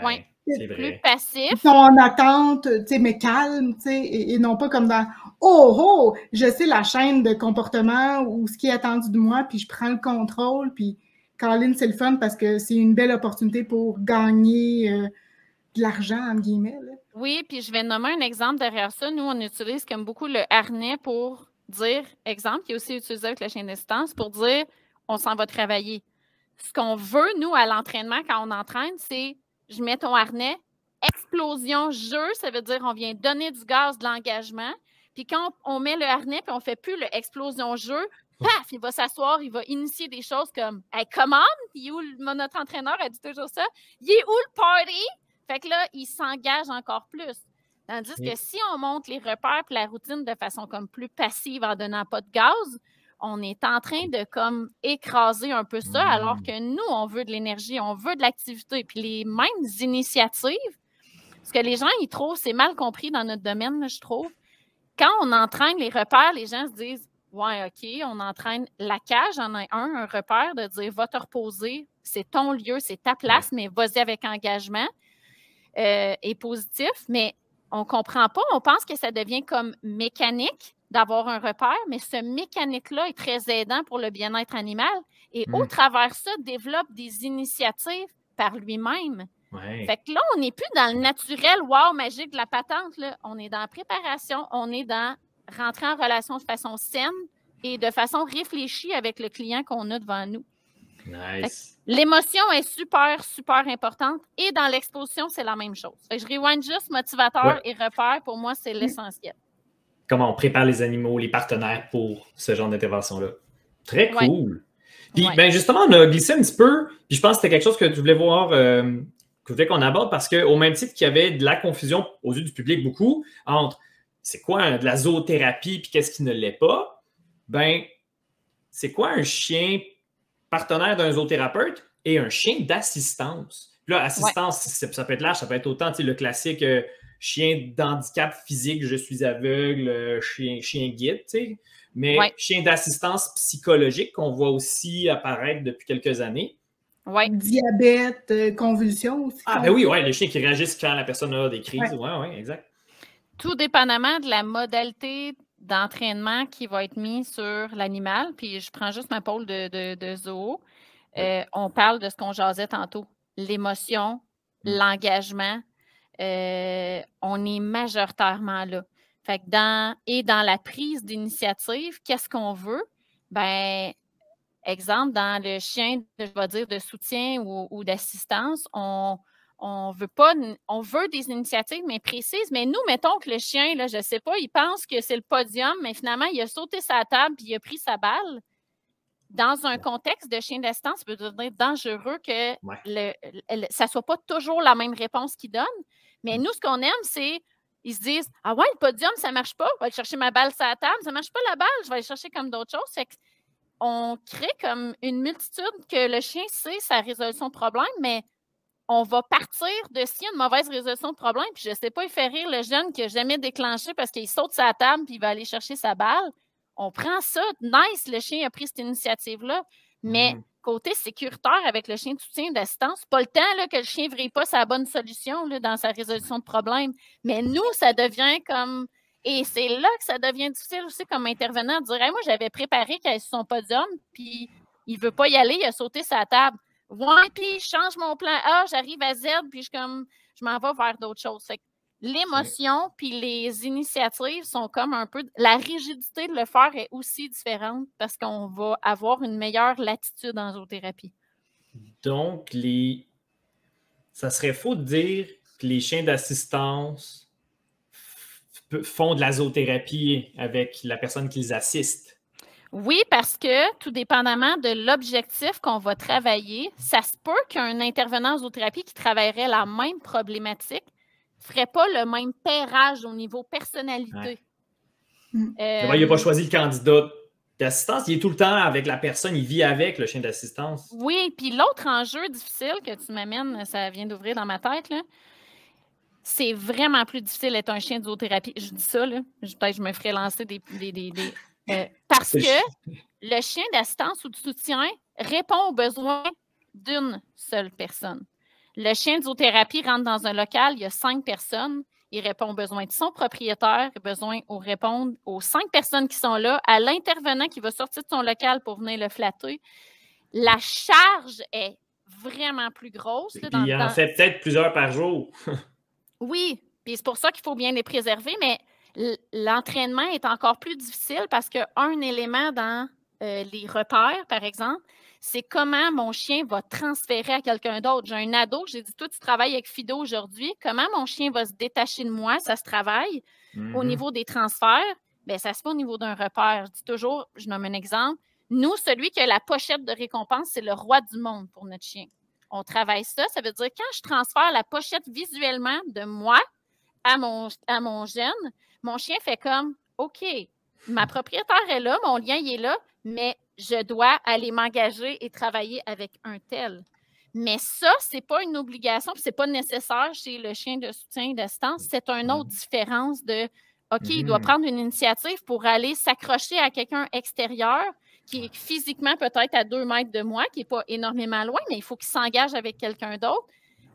Oui, c'est vrai. Plus passifs. Ils sont en attente, tu sais, mais calmes, tu sais, et non pas comme dans « Oh, je sais la chaîne de comportement ou ce qui est attendu de moi, puis je prends le contrôle, puis Colin, c'est le fun parce que c'est une belle opportunité pour gagner de l'argent, entre guillemets. » là. Oui, puis je vais nommer un exemple derrière ça. Nous, on utilise comme beaucoup le harnais pour dire, exemple, qui est aussi utilisé avec le chien d'assistance, pour dire « on s'en va travailler ». Ce qu'on veut, nous, à l'entraînement, quand on entraîne, c'est je mets ton harnais, explosion, jeu, ça veut dire on vient donner du gaz, de l'engagement. Puis quand on met le harnais puis on ne fait plus le explosion jeu, paf, il va s'asseoir, il va initier des choses comme hey, come on, notre entraîneur a dit toujours ça, il est où le party? Fait que là, il s'engage encore plus. Tandis que si on monte les repères et la routine de façon comme plus passive en donnant pas de gaz, on est en train de comme écraser un peu ça, alors que nous, on veut de l'énergie, on veut de l'activité. Puis les mêmes initiatives, ce que les gens, ils trouvent, c'est mal compris dans notre domaine, je trouve. Quand on entraîne les repères, les gens se disent « Ouais, OK, on entraîne la cage en a un repère de dire va te reposer, c'est ton lieu, c'est ta place, mais vas-y avec engagement et positif. Mais on ne comprend pas, on pense que ça devient comme mécanique d'avoir un repère, mais ce mécanique-là est très aidant pour le bien-être animal et au travers ça, développe des initiatives par lui-même. Ouais. Fait que là, on n'est plus dans le naturel, wow, magique de la patente. Là. On est dans la préparation, on est dans rentrer en relation de façon saine et de façon réfléchie avec le client qu'on a devant nous. Nice. L'émotion est super, super importante et dans l'exposition, c'est la même chose. Fait que je rewind juste motivateur et repère. Pour moi, c'est l'essentiel. Comment on prépare les animaux, les partenaires pour ce genre d'intervention-là. Très cool. Puis, ben justement, on a glissé un petit peu, puis je pense que c'était quelque chose que tu voulais voir, que je voulais qu'on aborde, parce qu'au même titre qu'il y avait de la confusion aux yeux du public beaucoup entre c'est quoi de la zoothérapie puis qu'est-ce qui ne l'est pas, ben c'est quoi un chien partenaire d'un zoothérapeute et un chien d'assistance? Puis là, assistance, ça peut être large, ça peut être autant le classique chien d'handicap physique, je suis aveugle, chien guide, mais chien d'assistance psychologique qu'on voit aussi apparaître depuis quelques années. Ouais. Diabète, convulsions aussi. Ah, ben oui, les chiens qui réagissent quand la personne a des crises. Oui, exact. Tout dépendamment de la modalité d'entraînement qui va être mise sur l'animal, puis je prends juste ma pôle de zoo, on parle de ce qu'on jasait tantôt, l'émotion, l'engagement, on est majoritairement là. Fait que dans la prise d'initiative, qu'est-ce qu'on veut? Ben, exemple, dans le chien, je vais dire, de soutien ou d'assistance, on veut des initiatives, mais précises. Mais nous, mettons que le chien, là, je ne sais pas, il pense que c'est le podium, mais finalement, il a sauté sa table puis il a pris sa balle. Dans un contexte de chien d'assistance, ça peut devenir dangereux que ça ne soit pas toujours la même réponse qu'il donne. Mais nous, ce qu'on aime, c'est ils se disent « Ah ouais, le podium, ça ne marche pas. Je vais aller chercher ma balle sur la table. Ça ne marche pas la balle. Je vais aller chercher comme d'autres choses. » Fait qu'on crée comme une multitude que le chien sait sa résolution de problème, mais on va partir de s'il y a une mauvaise résolution de problème, puis je ne sais pas, il fait rire le jeune qui n'a jamais déclenché parce qu'il saute sa table puis il va aller chercher sa balle. On prend ça, nice, le chien a pris cette initiative-là, mais côté sécuritaire avec le chien de soutien d'assistance, pas le temps là, que le chien ne vrille pas sa bonne solution là, dans sa résolution de problème. Mais nous, ça devient comme... Et c'est là que ça devient difficile aussi comme intervenant de dire hey, « moi, j'avais préparé qu'il ait sur son podium, puis il ne veut pas y aller, il a sauté sa table. » Ouais, puis je change mon plan A, j'arrive à Z, puis je m'en vais vers d'autres choses. Fait que l'émotion puis les initiatives sont comme un peu... La rigidité de le faire est aussi différente parce qu'on va avoir une meilleure latitude en zoothérapie. Donc, ça serait faux de dire que les chiens d'assistance font de la zoothérapie avec la personne qu'ils assistent. Oui, parce que tout dépendamment de l'objectif qu'on va travailler, ça se peut qu'un intervenant en zoothérapie qui travaillerait la même problématique ne ferait pas le même pairage au niveau personnalité. Il n'a pas choisi le candidat d'assistance, il est tout le temps avec la personne, il vit avec le chien d'assistance. Oui, puis l'autre enjeu difficile que tu m'amènes, ça vient d'ouvrir dans ma tête, là, c'est vraiment plus difficile d'être un chien de zoothérapie. Je dis ça, là, peut-être que je me ferais lancer parce que le chien d'assistance ou de soutien répond aux besoins d'une seule personne. Le chien de zoothérapie rentre dans un local, il y a 5 personnes, il répond aux besoins de son propriétaire, répondre aux 5 personnes qui sont là, à l'intervenant qui va sortir de son local pour venir le flatter. La charge est vraiment plus grosse. Là, il en fait peut-être plusieurs par jour. Oui, puis c'est pour ça qu'il faut bien les préserver, mais l'entraînement est encore plus difficile parce qu'un élément dans les repères, par exemple, c'est comment mon chien va transférer à quelqu'un d'autre. J'ai un ado, j'ai dit, toi, tu travailles avec Fido aujourd'hui, comment mon chien va se détacher de moi, ça se travaille. Au niveau des transferts, bien, ça se fait au niveau d'un repère. Je dis toujours, je nomme un exemple, nous, celui qui a la pochette de récompense, c'est le roi du monde pour notre chien. On travaille ça, ça veut dire quand je transfère la pochette visuellement de moi à mon jeune, mon chien fait comme, OK, ma propriétaire est là, mon lien il est là, mais je dois aller m'engager et travailler avec un tel. Mais ça, ce n'est pas une obligation, ce n'est pas nécessaire chez le chien de soutien et d'assistance. C'est une autre différence de OK, il doit prendre une initiative pour aller s'accrocher à quelqu'un extérieur qui est physiquement peut-être à 2 mètres de moi, qui n'est pas énormément loin, mais il faut qu'il s'engage avec quelqu'un d'autre.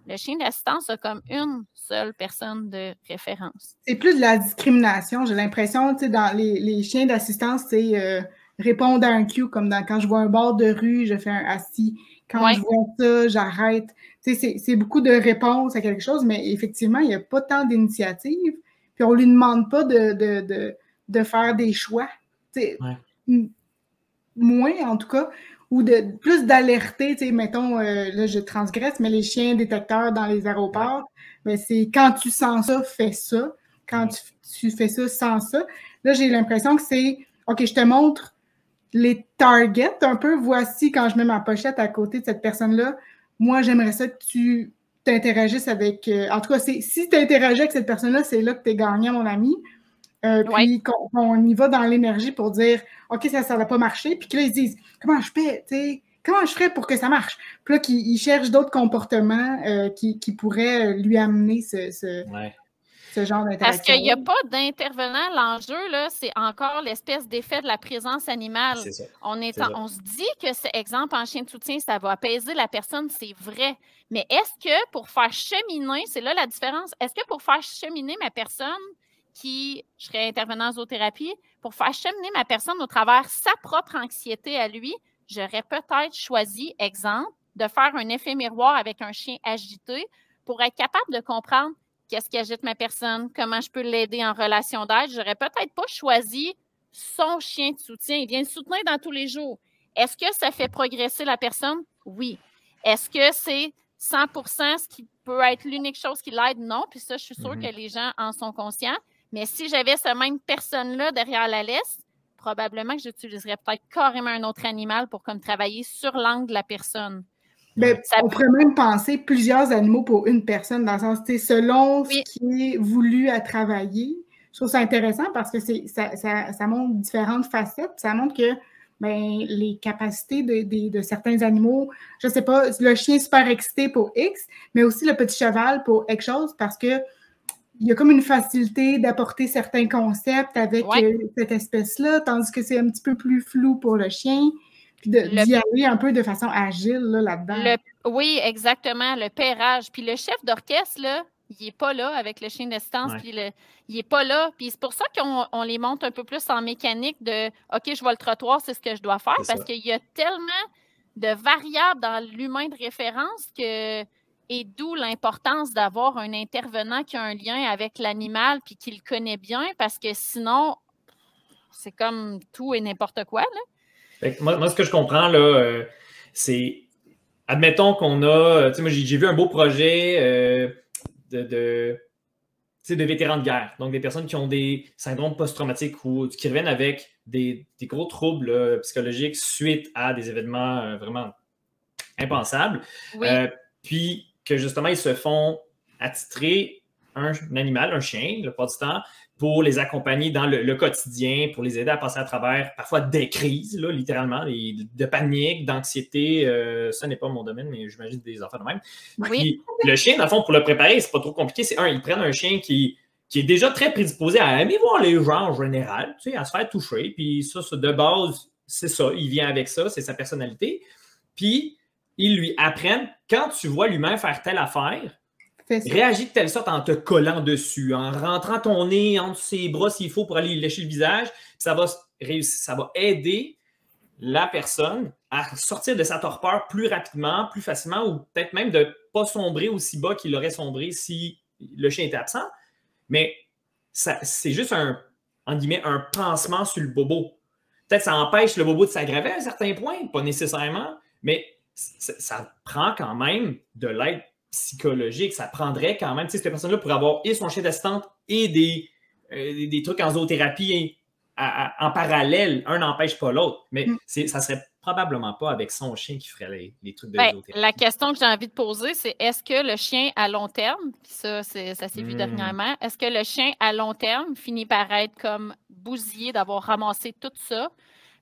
Le chien d'assistance a comme une seule personne de référence. C'est plus de la discrimination, j'ai l'impression, tu sais, dans les chiens d'assistance, c'est répondre à un cue, comme quand je vois un bord de rue, je fais un assis. Quand je vois ça, j'arrête. Tu sais, c'est beaucoup de réponses à quelque chose, mais effectivement, il n'y a pas tant d'initiatives. Puis on ne lui demande pas de faire des choix. Tu sais, moins, en tout cas, ou plus d'alerter, tu sais, mettons, là, je transgresse, mais les chiens détecteurs dans les aéroports, ben, c'est quand tu sens ça, fais ça. Quand tu fais ça, sans ça. Là, j'ai l'impression que c'est, OK, je te montre les targets un peu. Voici, quand je mets ma pochette à côté de cette personne-là, moi, j'aimerais ça que tu t'interagisses avec... en tout cas, si tu interagis avec cette personne-là, c'est là que tu es gagnant, mon ami. Puis qu'on y va dans l'énergie pour dire OK, ça n'a pas marché. Puis que là, ils disent comment je fais, tu sais, comment je ferais pour que ça marche? Puis là, qu'ils cherchent d'autres comportements qui pourraient lui amener ce genre d'interaction. Parce qu'il n'y a pas d'intervenant. L'enjeu, là, c'est encore l'espèce d'effet de la présence animale. C'est ça. On se dit que, c'est exemple, en chien de soutien, ça va apaiser la personne, c'est vrai. Mais est-ce que pour faire cheminer, c'est là la différence, est-ce que pour faire cheminer ma personne, je serais intervenant en zoothérapie, pour faire cheminer ma personne au travers sa propre anxiété à lui, j'aurais peut-être choisi, exemple, de faire un effet miroir avec un chien agité pour être capable de comprendre qu'est-ce qui agite ma personne, comment je peux l'aider en relation d'aide. J'aurais peut-être pas choisi son chien de soutien. Il vient le soutenir dans tous les jours. Est-ce que ça fait progresser la personne? Oui. Est-ce que c'est 100% ce qui peut être l'unique chose qui l'aide? Non. Puis ça, je suis sûre que les gens en sont conscients. Mais si j'avais cette même personne-là derrière la laisse, probablement que j'utiliserais peut-être carrément un autre animal pour comme travailler sur l'angle de la personne. Ben, on pourrait même penser plusieurs animaux pour une personne, dans le sens, selon ce qui est voulu à travailler. Je trouve ça intéressant parce que ça montre différentes facettes. Ça montre que les capacités de certains animaux, je ne sais pas, le chien est super excité pour X, mais aussi le petit cheval pour X chose, parce que il y a comme une facilité d'apporter certains concepts avec cette espèce-là, tandis que c'est un petit peu plus flou pour le chien, puis d'y aller un peu de façon agile là-dedans. Oui, exactement, le pairage. Puis le chef d'orchestre, là, il n'est pas là avec le chien d'assistance, puis il n'est pas là. Puis c'est pour ça qu'on les monte un peu plus en mécanique de « OK, je vois le trottoir, c'est ce que je dois faire », parce qu'il y a tellement de variables dans l'humain de référence que... Et d'où l'importance d'avoir un intervenant qui a un lien avec l'animal puis qui le connaît bien, parce que sinon, c'est comme tout et n'importe quoi. Là. Moi, ce que je comprends, là, c'est... Admettons qu'on a... Moi, j'ai vu un beau projet de vétérans de guerre. Donc, des personnes qui ont des syndromes post-traumatiques ou qui reviennent avec des gros troubles psychologiques suite à des événements vraiment impensables. Oui. Puis que justement, ils se font attitrer un animal, un chien, la plupart du temps, pour les accompagner dans le quotidien, pour les aider à passer à travers parfois des crises, là, littéralement, de panique, d'anxiété. Ça n'est pas mon domaine, mais j'imagine des enfants de même. Oui. Puis, le chien, dans le fond, pour le préparer, c'est pas trop compliqué. C'est ils prennent un chien qui est déjà très prédisposé à aimer voir les gens en général, tu sais, à se faire toucher. Puis ça, de base, c'est ça. Il vient avec ça, c'est sa personnalité. Puis, ils lui apprennent, quand tu vois l'humain faire telle affaire, réagis de telle sorte en te collant dessus, en rentrant ton nez entre ses bras s'il faut pour aller lui lécher le visage. Ça va aider la personne à sortir de sa torpeur plus rapidement, plus facilement, ou peut-être même de ne pas sombrer aussi bas qu'il aurait sombré si le chien était absent. Mais c'est juste en guillemets, un pansement sur le bobo. Peut-être que ça empêche le bobo de s'aggraver à un certain point, pas nécessairement, mais ça prend quand même de l'aide psychologique. Ça prendrait quand même, cette personne-là pourrait avoir et son chien d'assistante et des trucs en zoothérapie en parallèle. Un n'empêche pas l'autre. Mais ça serait probablement pas avec son chien qui ferait les trucs de zoothérapie. La question que j'ai envie de poser, c'est est-ce que le chien à long terme, puis ça s'est vu dernièrement, est-ce que le chien à long terme finit par être comme bousillé d'avoir ramassé tout ça?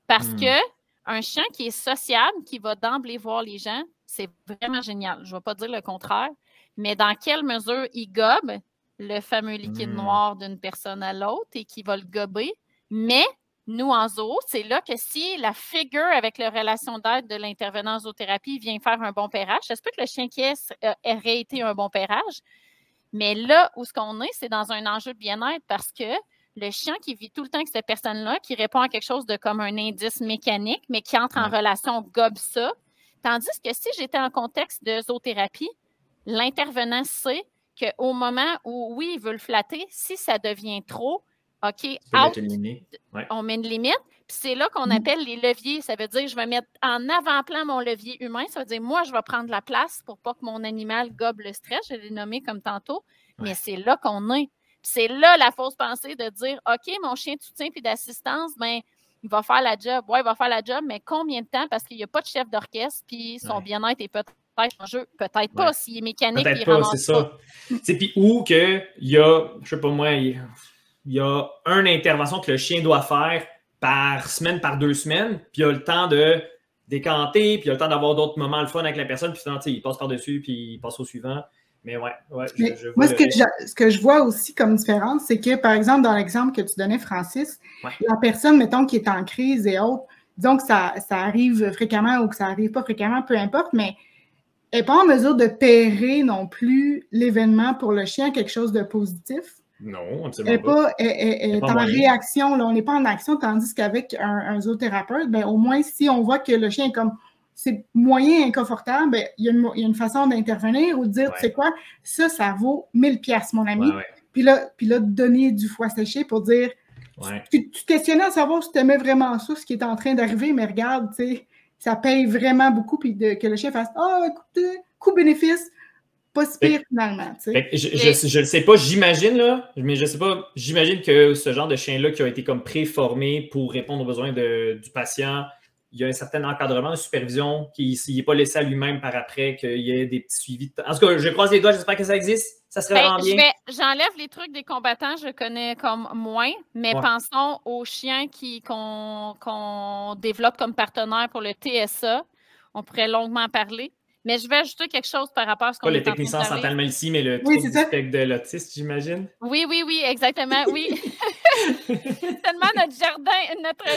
Parce que un chien qui est sociable, qui va d'emblée voir les gens, c'est vraiment génial. Je ne vais pas dire le contraire, mais dans quelle mesure il gobe, le fameux liquide noir d'une personne à l'autre et qui va le gober. Mais nous, en zoo, c'est là que si la figure avec la relation d'aide de l'intervenant en zoothérapie vient faire un bon pairage, ça se peut que le chien qui aurait été un bon pairage, mais là où ce qu'on est, c'est dans un enjeu de bien-être parce que le chien qui vit tout le temps avec cette personne-là, qui répond à quelque chose de comme un indice mécanique, mais qui entre en relation, gobe ça. Tandis que si j'étais en contexte de zoothérapie, l'intervenant sait qu'au moment où, oui, il veut le flatter, si ça devient trop, OK, out, on met une limite. Puis c'est là qu'on appelle les leviers. Ça veut dire, je vais mettre en avant-plan mon levier humain. Ça veut dire, moi, je vais prendre la place pour pas que mon animal gobe le stress. Je l'ai nommé comme tantôt. Mais c'est là qu'on est. Puis c'est là la fausse pensée de dire, OK, mon chien de soutien puis d'assistance, ben, il va faire la job. Oui, il va faire la job, mais combien de temps? Parce qu'il n'y a pas de chef d'orchestre, puis son bien-être est peut-être en jeu. Peut-être pas s'il est mécanique. Peut-être pas, c'est ça. Puis où qu'il y a, je sais pas moi, il y a une intervention que le chien doit faire par semaine, par 2 semaines, puis il a le temps de décanter, puis il a le temps d'avoir d'autres moments le fun avec la personne, puis finalement, il passe par-dessus, puis il passe au suivant. Mais ouais, je vois. Moi, ce que je vois aussi comme différence, c'est que, par exemple, dans l'exemple que tu donnais, Francis, la personne, mettons, qui est en crise et autres, disons que ça arrive fréquemment ou que ça n'arrive pas fréquemment, peu importe, mais elle n'est pas en mesure de pairer non plus l'événement pour le chien quelque chose de positif. Non, absolument pas. Elle est en réaction, là, on n'est pas en action, tandis qu'avec un zoothérapeute, ben, au moins, si on voit que le chien est comme c'est moyen inconfortable, ben, il y a une façon d'intervenir ou de dire, tu sais quoi, ça vaut 1000$, mon ami. Puis là, donner du foie séché pour dire, tu te questionnais à savoir si tu aimais vraiment ça, ce qui est en train d'arriver, mais regarde, tu sais, ça paye vraiment beaucoup, puis que le chien fasse, écoute, coût-bénéfice, pas si pire finalement. Je ne sais pas, j'imagine, là, mais je sais pas, j'imagine que ce genre de chien-là qui a été comme préformé pour répondre aux besoins du patient, il y a un certain encadrement, une supervision qui n'est pas laissé à lui-même par après, qu'il y ait des petits suivis. En tout cas, je croise les doigts, j'espère que ça existe. Ça serait vraiment bien. J'enlève les trucs des combattants, je connais comme moins, mais pensons aux chiens qu'on développe comme partenaire pour le TSA. On pourrait longuement parler. Mais je vais ajouter quelque chose par rapport à ce qu'on est en train de parler. Pas le technicien central mal ici, mais le trouble du spectre de l'autiste, j'imagine. Oui, exactement, oui. C'est tellement notre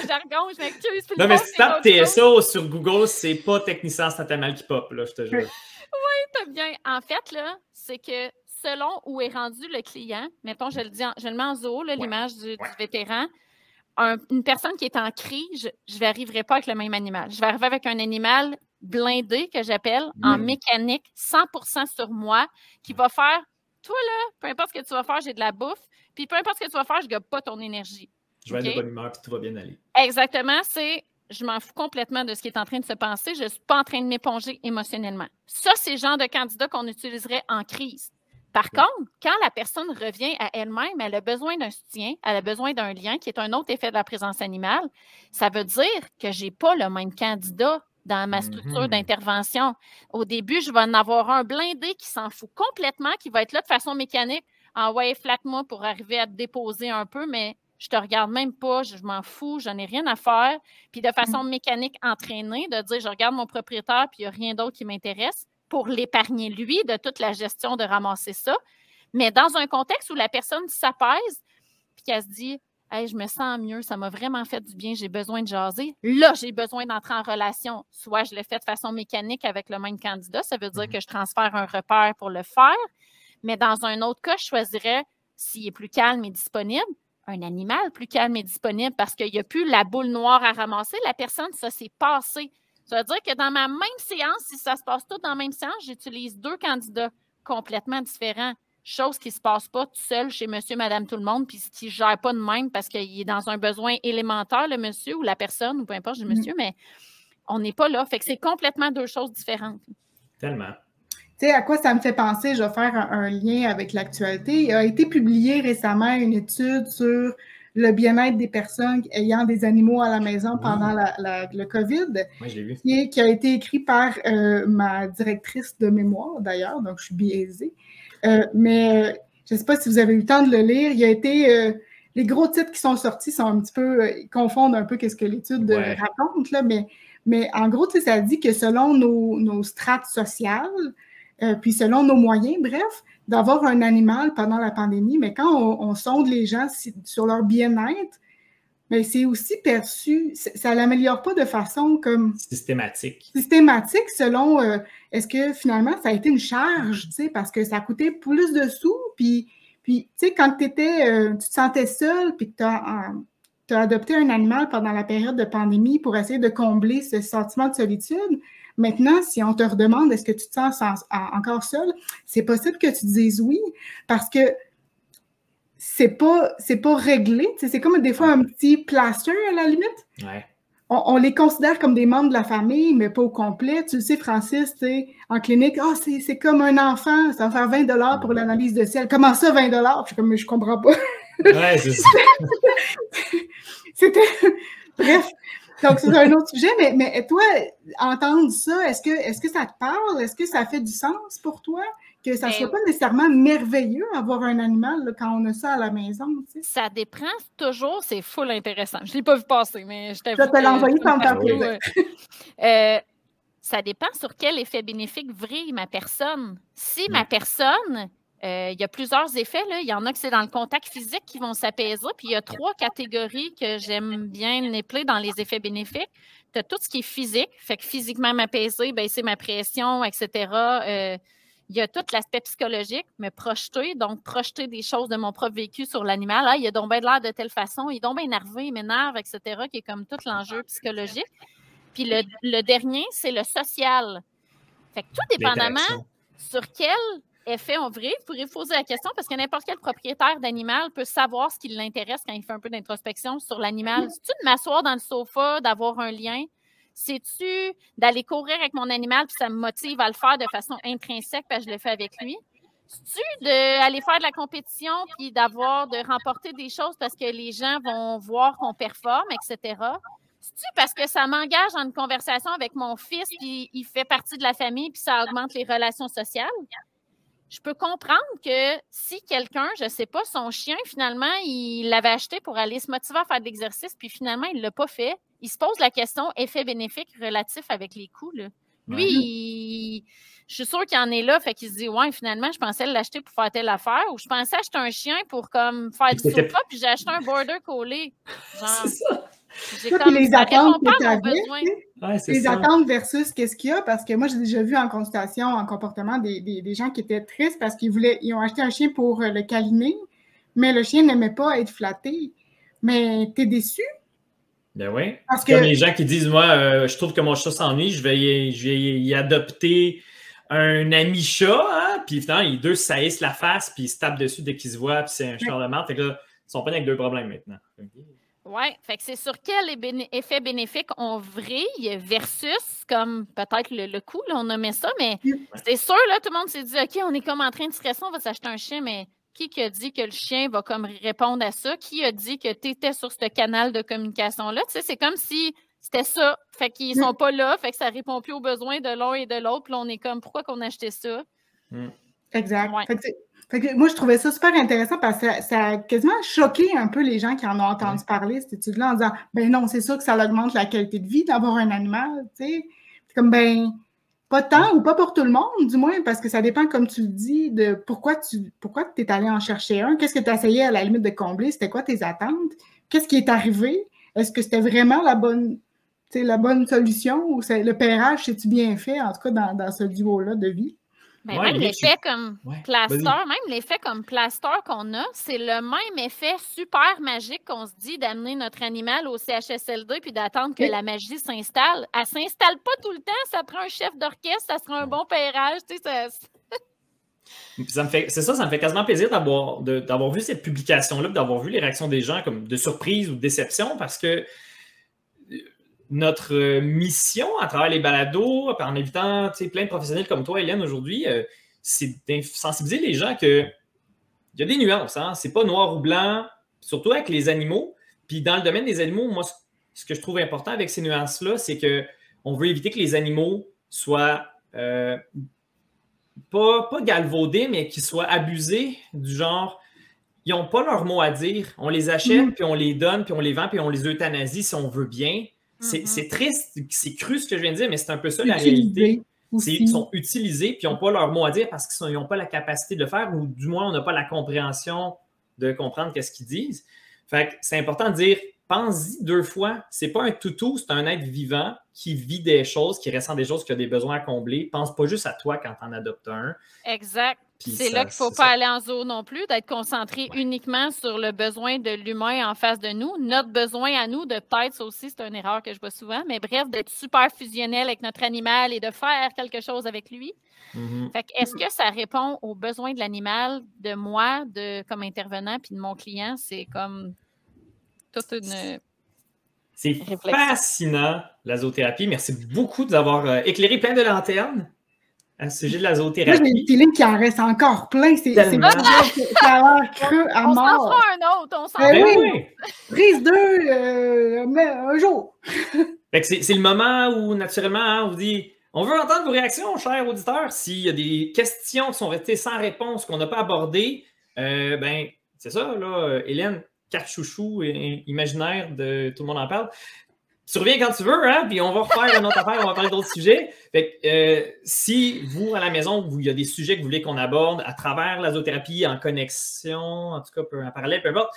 jargon, je m'excuse. Non, mais si tu tapes TSA sur Google, c'est pas technicien central mal qui pop, là, je te jure. Oui, t'as bien. En fait, là, c'est que selon où est rendu le client, mettons, je le mets en zoo, l'image du vétéran, une personne qui est en crise, je n'arriverai pas avec le même animal. Je vais arriver avec un animal blindé, que j'appelle, en mécanique, 100% sur moi, qui va faire, toi là, peu importe ce que tu vas faire, j'ai de la bouffe, puis peu importe ce que tu vas faire, je ne gobe pas ton énergie. Je vais être de bonne humeur, puis tout va bien aller. Exactement, je m'en fous complètement de ce qui est en train de se passer, je ne suis pas en train de m'éponger émotionnellement. Ça, c'est le genre de candidat qu'on utiliserait en crise. Par contre, quand la personne revient à elle-même, elle a besoin d'un soutien, elle a besoin d'un lien, qui est un autre effet de la présence animale, ça veut dire que je n'ai pas le même candidat dans ma structure d'intervention. Au début, je vais en avoir un blindé qui s'en fout complètement, qui va être là de façon mécanique. Ah ouais, flatte-moi pour arriver à te déposer un peu, mais je te regarde même pas, je m'en fous, je n'ai rien à faire. Puis de façon mécanique entraînée, de dire je regarde mon propriétaire puis il n'y a rien d'autre qui m'intéresse pour l'épargner lui de toute la gestion de ramasser ça. Mais dans un contexte où la personne s'apaise puis qu'elle se dit hey, je me sens mieux, ça m'a vraiment fait du bien, j'ai besoin de jaser. Là, j'ai besoin d'entrer en relation. Soit je le fais de façon mécanique avec le même candidat, ça veut dire que je transfère un repère pour le faire. Mais dans un autre cas, je choisirais, s'il est plus calme et disponible, un animal plus calme et disponible parce qu'il n'y a plus la boule noire à ramasser. La personne, ça s'est passé. Ça veut dire que dans ma même séance, si ça se passe tout dans la même séance, j'utilise 2 candidats complètement différents. Chose qui ne se passe pas tout seul chez monsieur, madame, tout le monde, puis qui ne gère pas de même parce qu'il est dans un besoin élémentaire, le monsieur ou la personne, ou peu importe, je dis monsieur, mais on n'est pas là. Fait que c'est complètement 2 choses différentes. Tellement. Tu sais, à quoi ça me fait penser, je vais faire un lien avec l'actualité. Il a été publié récemment une étude sur le bien-être des personnes ayant des animaux à la maison pendant le COVID. Oui, je l'ai vu. Qui a été écrit par ma directrice de mémoire, d'ailleurs, donc je suis biaisée. Mais je ne sais pas si vous avez eu le temps de le lire. Il y a été... les gros titres qui sont sortis sont un petit peu... ils confondent un peu ce que l'étude raconte, là, mais en gros, ça dit que selon nos strates sociales, puis selon nos moyens, bref, d'avoir un animal pendant la pandémie. Mais quand on sonde les gens sur leur bien-être, mais c'est aussi perçu, ça ne l'améliore pas de façon comme... Systématique selon, est-ce que finalement, ça a été une charge, tu sais, parce que ça a coûté plus de sous, puis tu sais, quand tu te sentais seul, puis que tu as adopté un animal pendant la période de pandémie pour essayer de combler ce sentiment de solitude, maintenant, si on te redemande est-ce que tu te sens encore seul, c'est possible que tu dises oui, parce que c'est pas réglé. C'est comme des fois un petit plaster à la limite. Ouais. On les considère comme des membres de la famille, mais pas au complet. Tu le sais, Francis, en clinique, c'est comme un enfant, ça va faire 20 $ pour l'analyse de sel. Comment ça, 20 $? Je suis comme, mais je comprends pas. Ouais, c'est ça. Bref. Donc, c'est un autre sujet, mais toi, entendre ça, est-ce que ça te parle? Est-ce que ça fait du sens pour toi? Que ça ne soit pas nécessairement merveilleux avoir un animal là, quand on a ça à la maison. Tu sais. Ça dépend toujours, c'est full intéressant. Je ne l'ai pas vu passer, mais je t'avoue. Je vais te l'envoyer sans me faire plaisir. Ça dépend sur quel effet bénéfique vrille ma personne. Si ma personne, il y a plusieurs effets. Là. Il y en a que c'est dans le contact physique qui vont s'apaiser, puis il y a 3 catégories que j'aime bien épeler dans les effets bénéfiques. Tu as tout ce qui est physique, fait que physiquement m'apaiser, baisser ma pression, etc. Il y a tout l'aspect psychologique, me projeter, donc projeter des choses de mon propre vécu sur l'animal. Ah, il a donc bien de l'air de telle façon, il est donc bien énervé, il m'énerve, etc., qui est comme tout l'enjeu psychologique. Puis le dernier, c'est le social. Fait que tout dépendamment sur quel effet on vrille, vous pourrez poser la question parce que n'importe quel propriétaire d'animal peut savoir ce qui l'intéresse quand il fait un peu d'introspection sur l'animal. C'est-tu de m'asseoir dans le sofa, d'avoir un lien? C'est-tu d'aller courir avec mon animal puis ça me motive à le faire de façon intrinsèque parce que je le fais avec lui? C'est-tu d'aller faire de la compétition puis de remporter des choses parce que les gens vont voir qu'on performe, etc.? C'est-tu parce que ça m'engage dans une conversation avec mon fils puis il fait partie de la famille puis ça augmente les relations sociales? Je peux comprendre que si quelqu'un, je ne sais pas, son chien, finalement, il l'avait acheté pour aller se motiver à faire de l'exercice, puis finalement, il ne l'a pas fait. Il se pose la question effet bénéfique relatif avec les coûts. Là. Lui, je suis sûre qu'il en est là, fait qu'il se dit, ouais, finalement, je pensais l'acheter pour faire telle affaire, ou je pensais acheter un chien pour comme faire du sofa, puis j'ai acheté un border collie. Genre, c'est ça. J'ai comme les attentes que tu avais, les attentes versus qu'est-ce qu'il y a, parce que moi, j'ai déjà vu en consultation, en comportement, des gens qui étaient tristes parce qu'ils ont acheté un chien pour le câliner, mais le chien n'aimait pas être flatté. Mais t'es déçu? Ben oui. Parce que... Comme les gens qui disent, moi, je trouve que mon chat s'ennuie, je vais y adopter un ami chat, hein? Puis finalement, les deux saillissent la face, puis ils se tapent dessus dès qu'ils se voient, puis c'est un chat de marde. Fait que là, ils sont pas avec 2 problèmes maintenant. Oui, fait que c'est sur quel effet bénéfique on vrille versus comme peut-être le coût, là, on nommait ça, mais c'est sûr, là, tout le monde s'est dit, OK, on est comme en train de stresser, on va s'acheter un chien, mais qui a dit que le chien va comme répondre à ça? Qui a dit que tu étais sur ce canal de communication-là? Tu sais, c'est comme si c'était ça. Fait qu'ils sont pas là, fait que ça répond plus aux besoins de l'un et de l'autre, puis là, on est comme, pourquoi qu'on a acheté ça? Exact. Ouais. Fait que moi, je trouvais ça super intéressant parce que ça a quasiment choqué un peu les gens qui en ont entendu parler, cette étude-là, en disant, ben non, c'est sûr que ça augmente la qualité de vie d'avoir un animal, tu sais. C'est comme, ben, pas tant ou pas pour tout le monde, du moins, parce que ça dépend, comme tu le dis, de pourquoi tu es allé en chercher un, qu'est-ce que tu as essayé à la limite de combler, c'était quoi tes attentes, qu'est-ce qui est arrivé, est-ce que c'était vraiment la bonne solution ou le pairage, c'est-tu bien fait, en tout cas, dans ce duo-là de vie? Ben même l'effet comme plaster qu'on a, c'est le même effet super magique qu'on se dit d'amener notre animal au CHSLD puis d'attendre que la magie s'installe. Elle ne s'installe pas tout le temps, ça prend un chef d'orchestre, ça sera un bon pairage. Tu sais, ça me fait quasiment plaisir d'avoir vu cette publication-là, d'avoir vu les réactions des gens comme de surprise ou de déception parce que notre mission à travers les balados, en invitant plein de professionnels comme toi, Hélène, aujourd'hui, c'est de sensibiliser les gens qu'il y a des nuances. Hein? C'est pas noir ou blanc, surtout avec les animaux. Puis dans le domaine des animaux, moi, ce que je trouve important avec ces nuances-là, c'est qu'on veut éviter que les animaux soient pas galvaudés, mais qu'ils soient abusés du genre... Ils n'ont pas leur mot à dire. On les achète, puis on les donne, puis on les vend, puis on les euthanasie si on veut bien. C'est triste, c'est cru ce que je viens de dire, mais c'est un peu ça la réalité. aussi. Ils sont utilisés, puis ils n'ont pas leur mot à dire parce qu'ils n'ont pas la capacité de le faire, ou du moins, on n'a pas la compréhension de comprendre qu'est-ce qu'ils disent. Fait que c'est important de dire, pense-y 2 fois. C'est pas un toutou, c'est un être vivant qui vit des choses, qui ressent des choses, qui a des besoins à combler. Pense pas juste à toi quand tu en adoptes un. Exact. C'est là qu'il ne faut pas aller en zoo non plus, d'être concentré uniquement sur le besoin de l'humain en face de nous. Notre besoin à nous, de peut-être, ça aussi, c'est une erreur que je vois souvent, mais bref, d'être super fusionnel avec notre animal et de faire quelque chose avec lui. Fait que, est-ce que ça répond aux besoins de l'animal, de moi, comme intervenant, puis de mon client? C'est comme toute une... C'est fascinant, la zoothérapie. Merci beaucoup d'avoir éclairé plein de lanternes à ce sujet de la zoothérapie. Moi, j'ai le feeling qu'il en reste encore plein. C'est ça a l'air creux à mort. On s'en fera un autre. On s'en fera oui. Prise 2, un jour. Fait que c'est le moment où, naturellement, hein, on vous dit... On veut entendre vos réactions, chers auditeurs. S'il y a des questions qui sont restées sans réponse, qu'on n'a pas abordées, ben, c'est ça, là, Hélène, carte chouchou imaginaire de Tout le monde en parle. Tu reviens quand tu veux, hein, puis on va refaire une autre affaire, on va parler d'autres sujets. Fait que, si vous, à la maison, il y a des sujets que vous voulez qu'on aborde à travers la zoothérapie, en connexion, en tout cas, en parallèle, peu importe,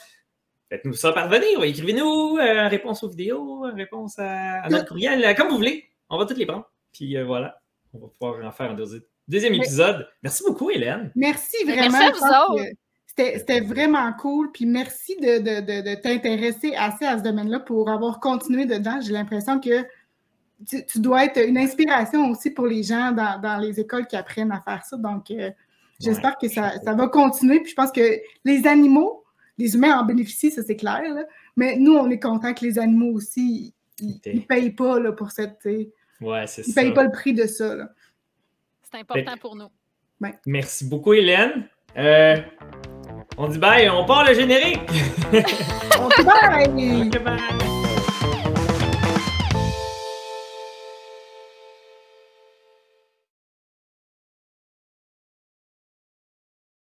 faites-nous ça parvenir. Écrivez-nous réponse aux vidéos, réponse à notre courriel, comme vous voulez. On va toutes les prendre. Puis voilà, on va pouvoir en faire un deuxième épisode. Merci beaucoup, Hélène. Merci vraiment. Merci à vous autres. C'était vraiment cool. Puis merci de t'intéresser assez à ce domaine-là pour avoir continué dedans. J'ai l'impression que tu dois être une inspiration aussi pour les gens dans les écoles qui apprennent à faire ça. Donc, j'espère que ça va continuer. Puis je pense que les animaux, les humains en bénéficient, ça c'est clair. Là. Mais nous, on est contents que les animaux aussi, ils ne payent pas là, pour cette... Ouais, c'est ça. Ils ne payent pas le prix de ça. Là. C'est important pour nous. Ouais. Merci beaucoup, Hélène. On dit bye, on part le générique. On dit bye. Okay, bye.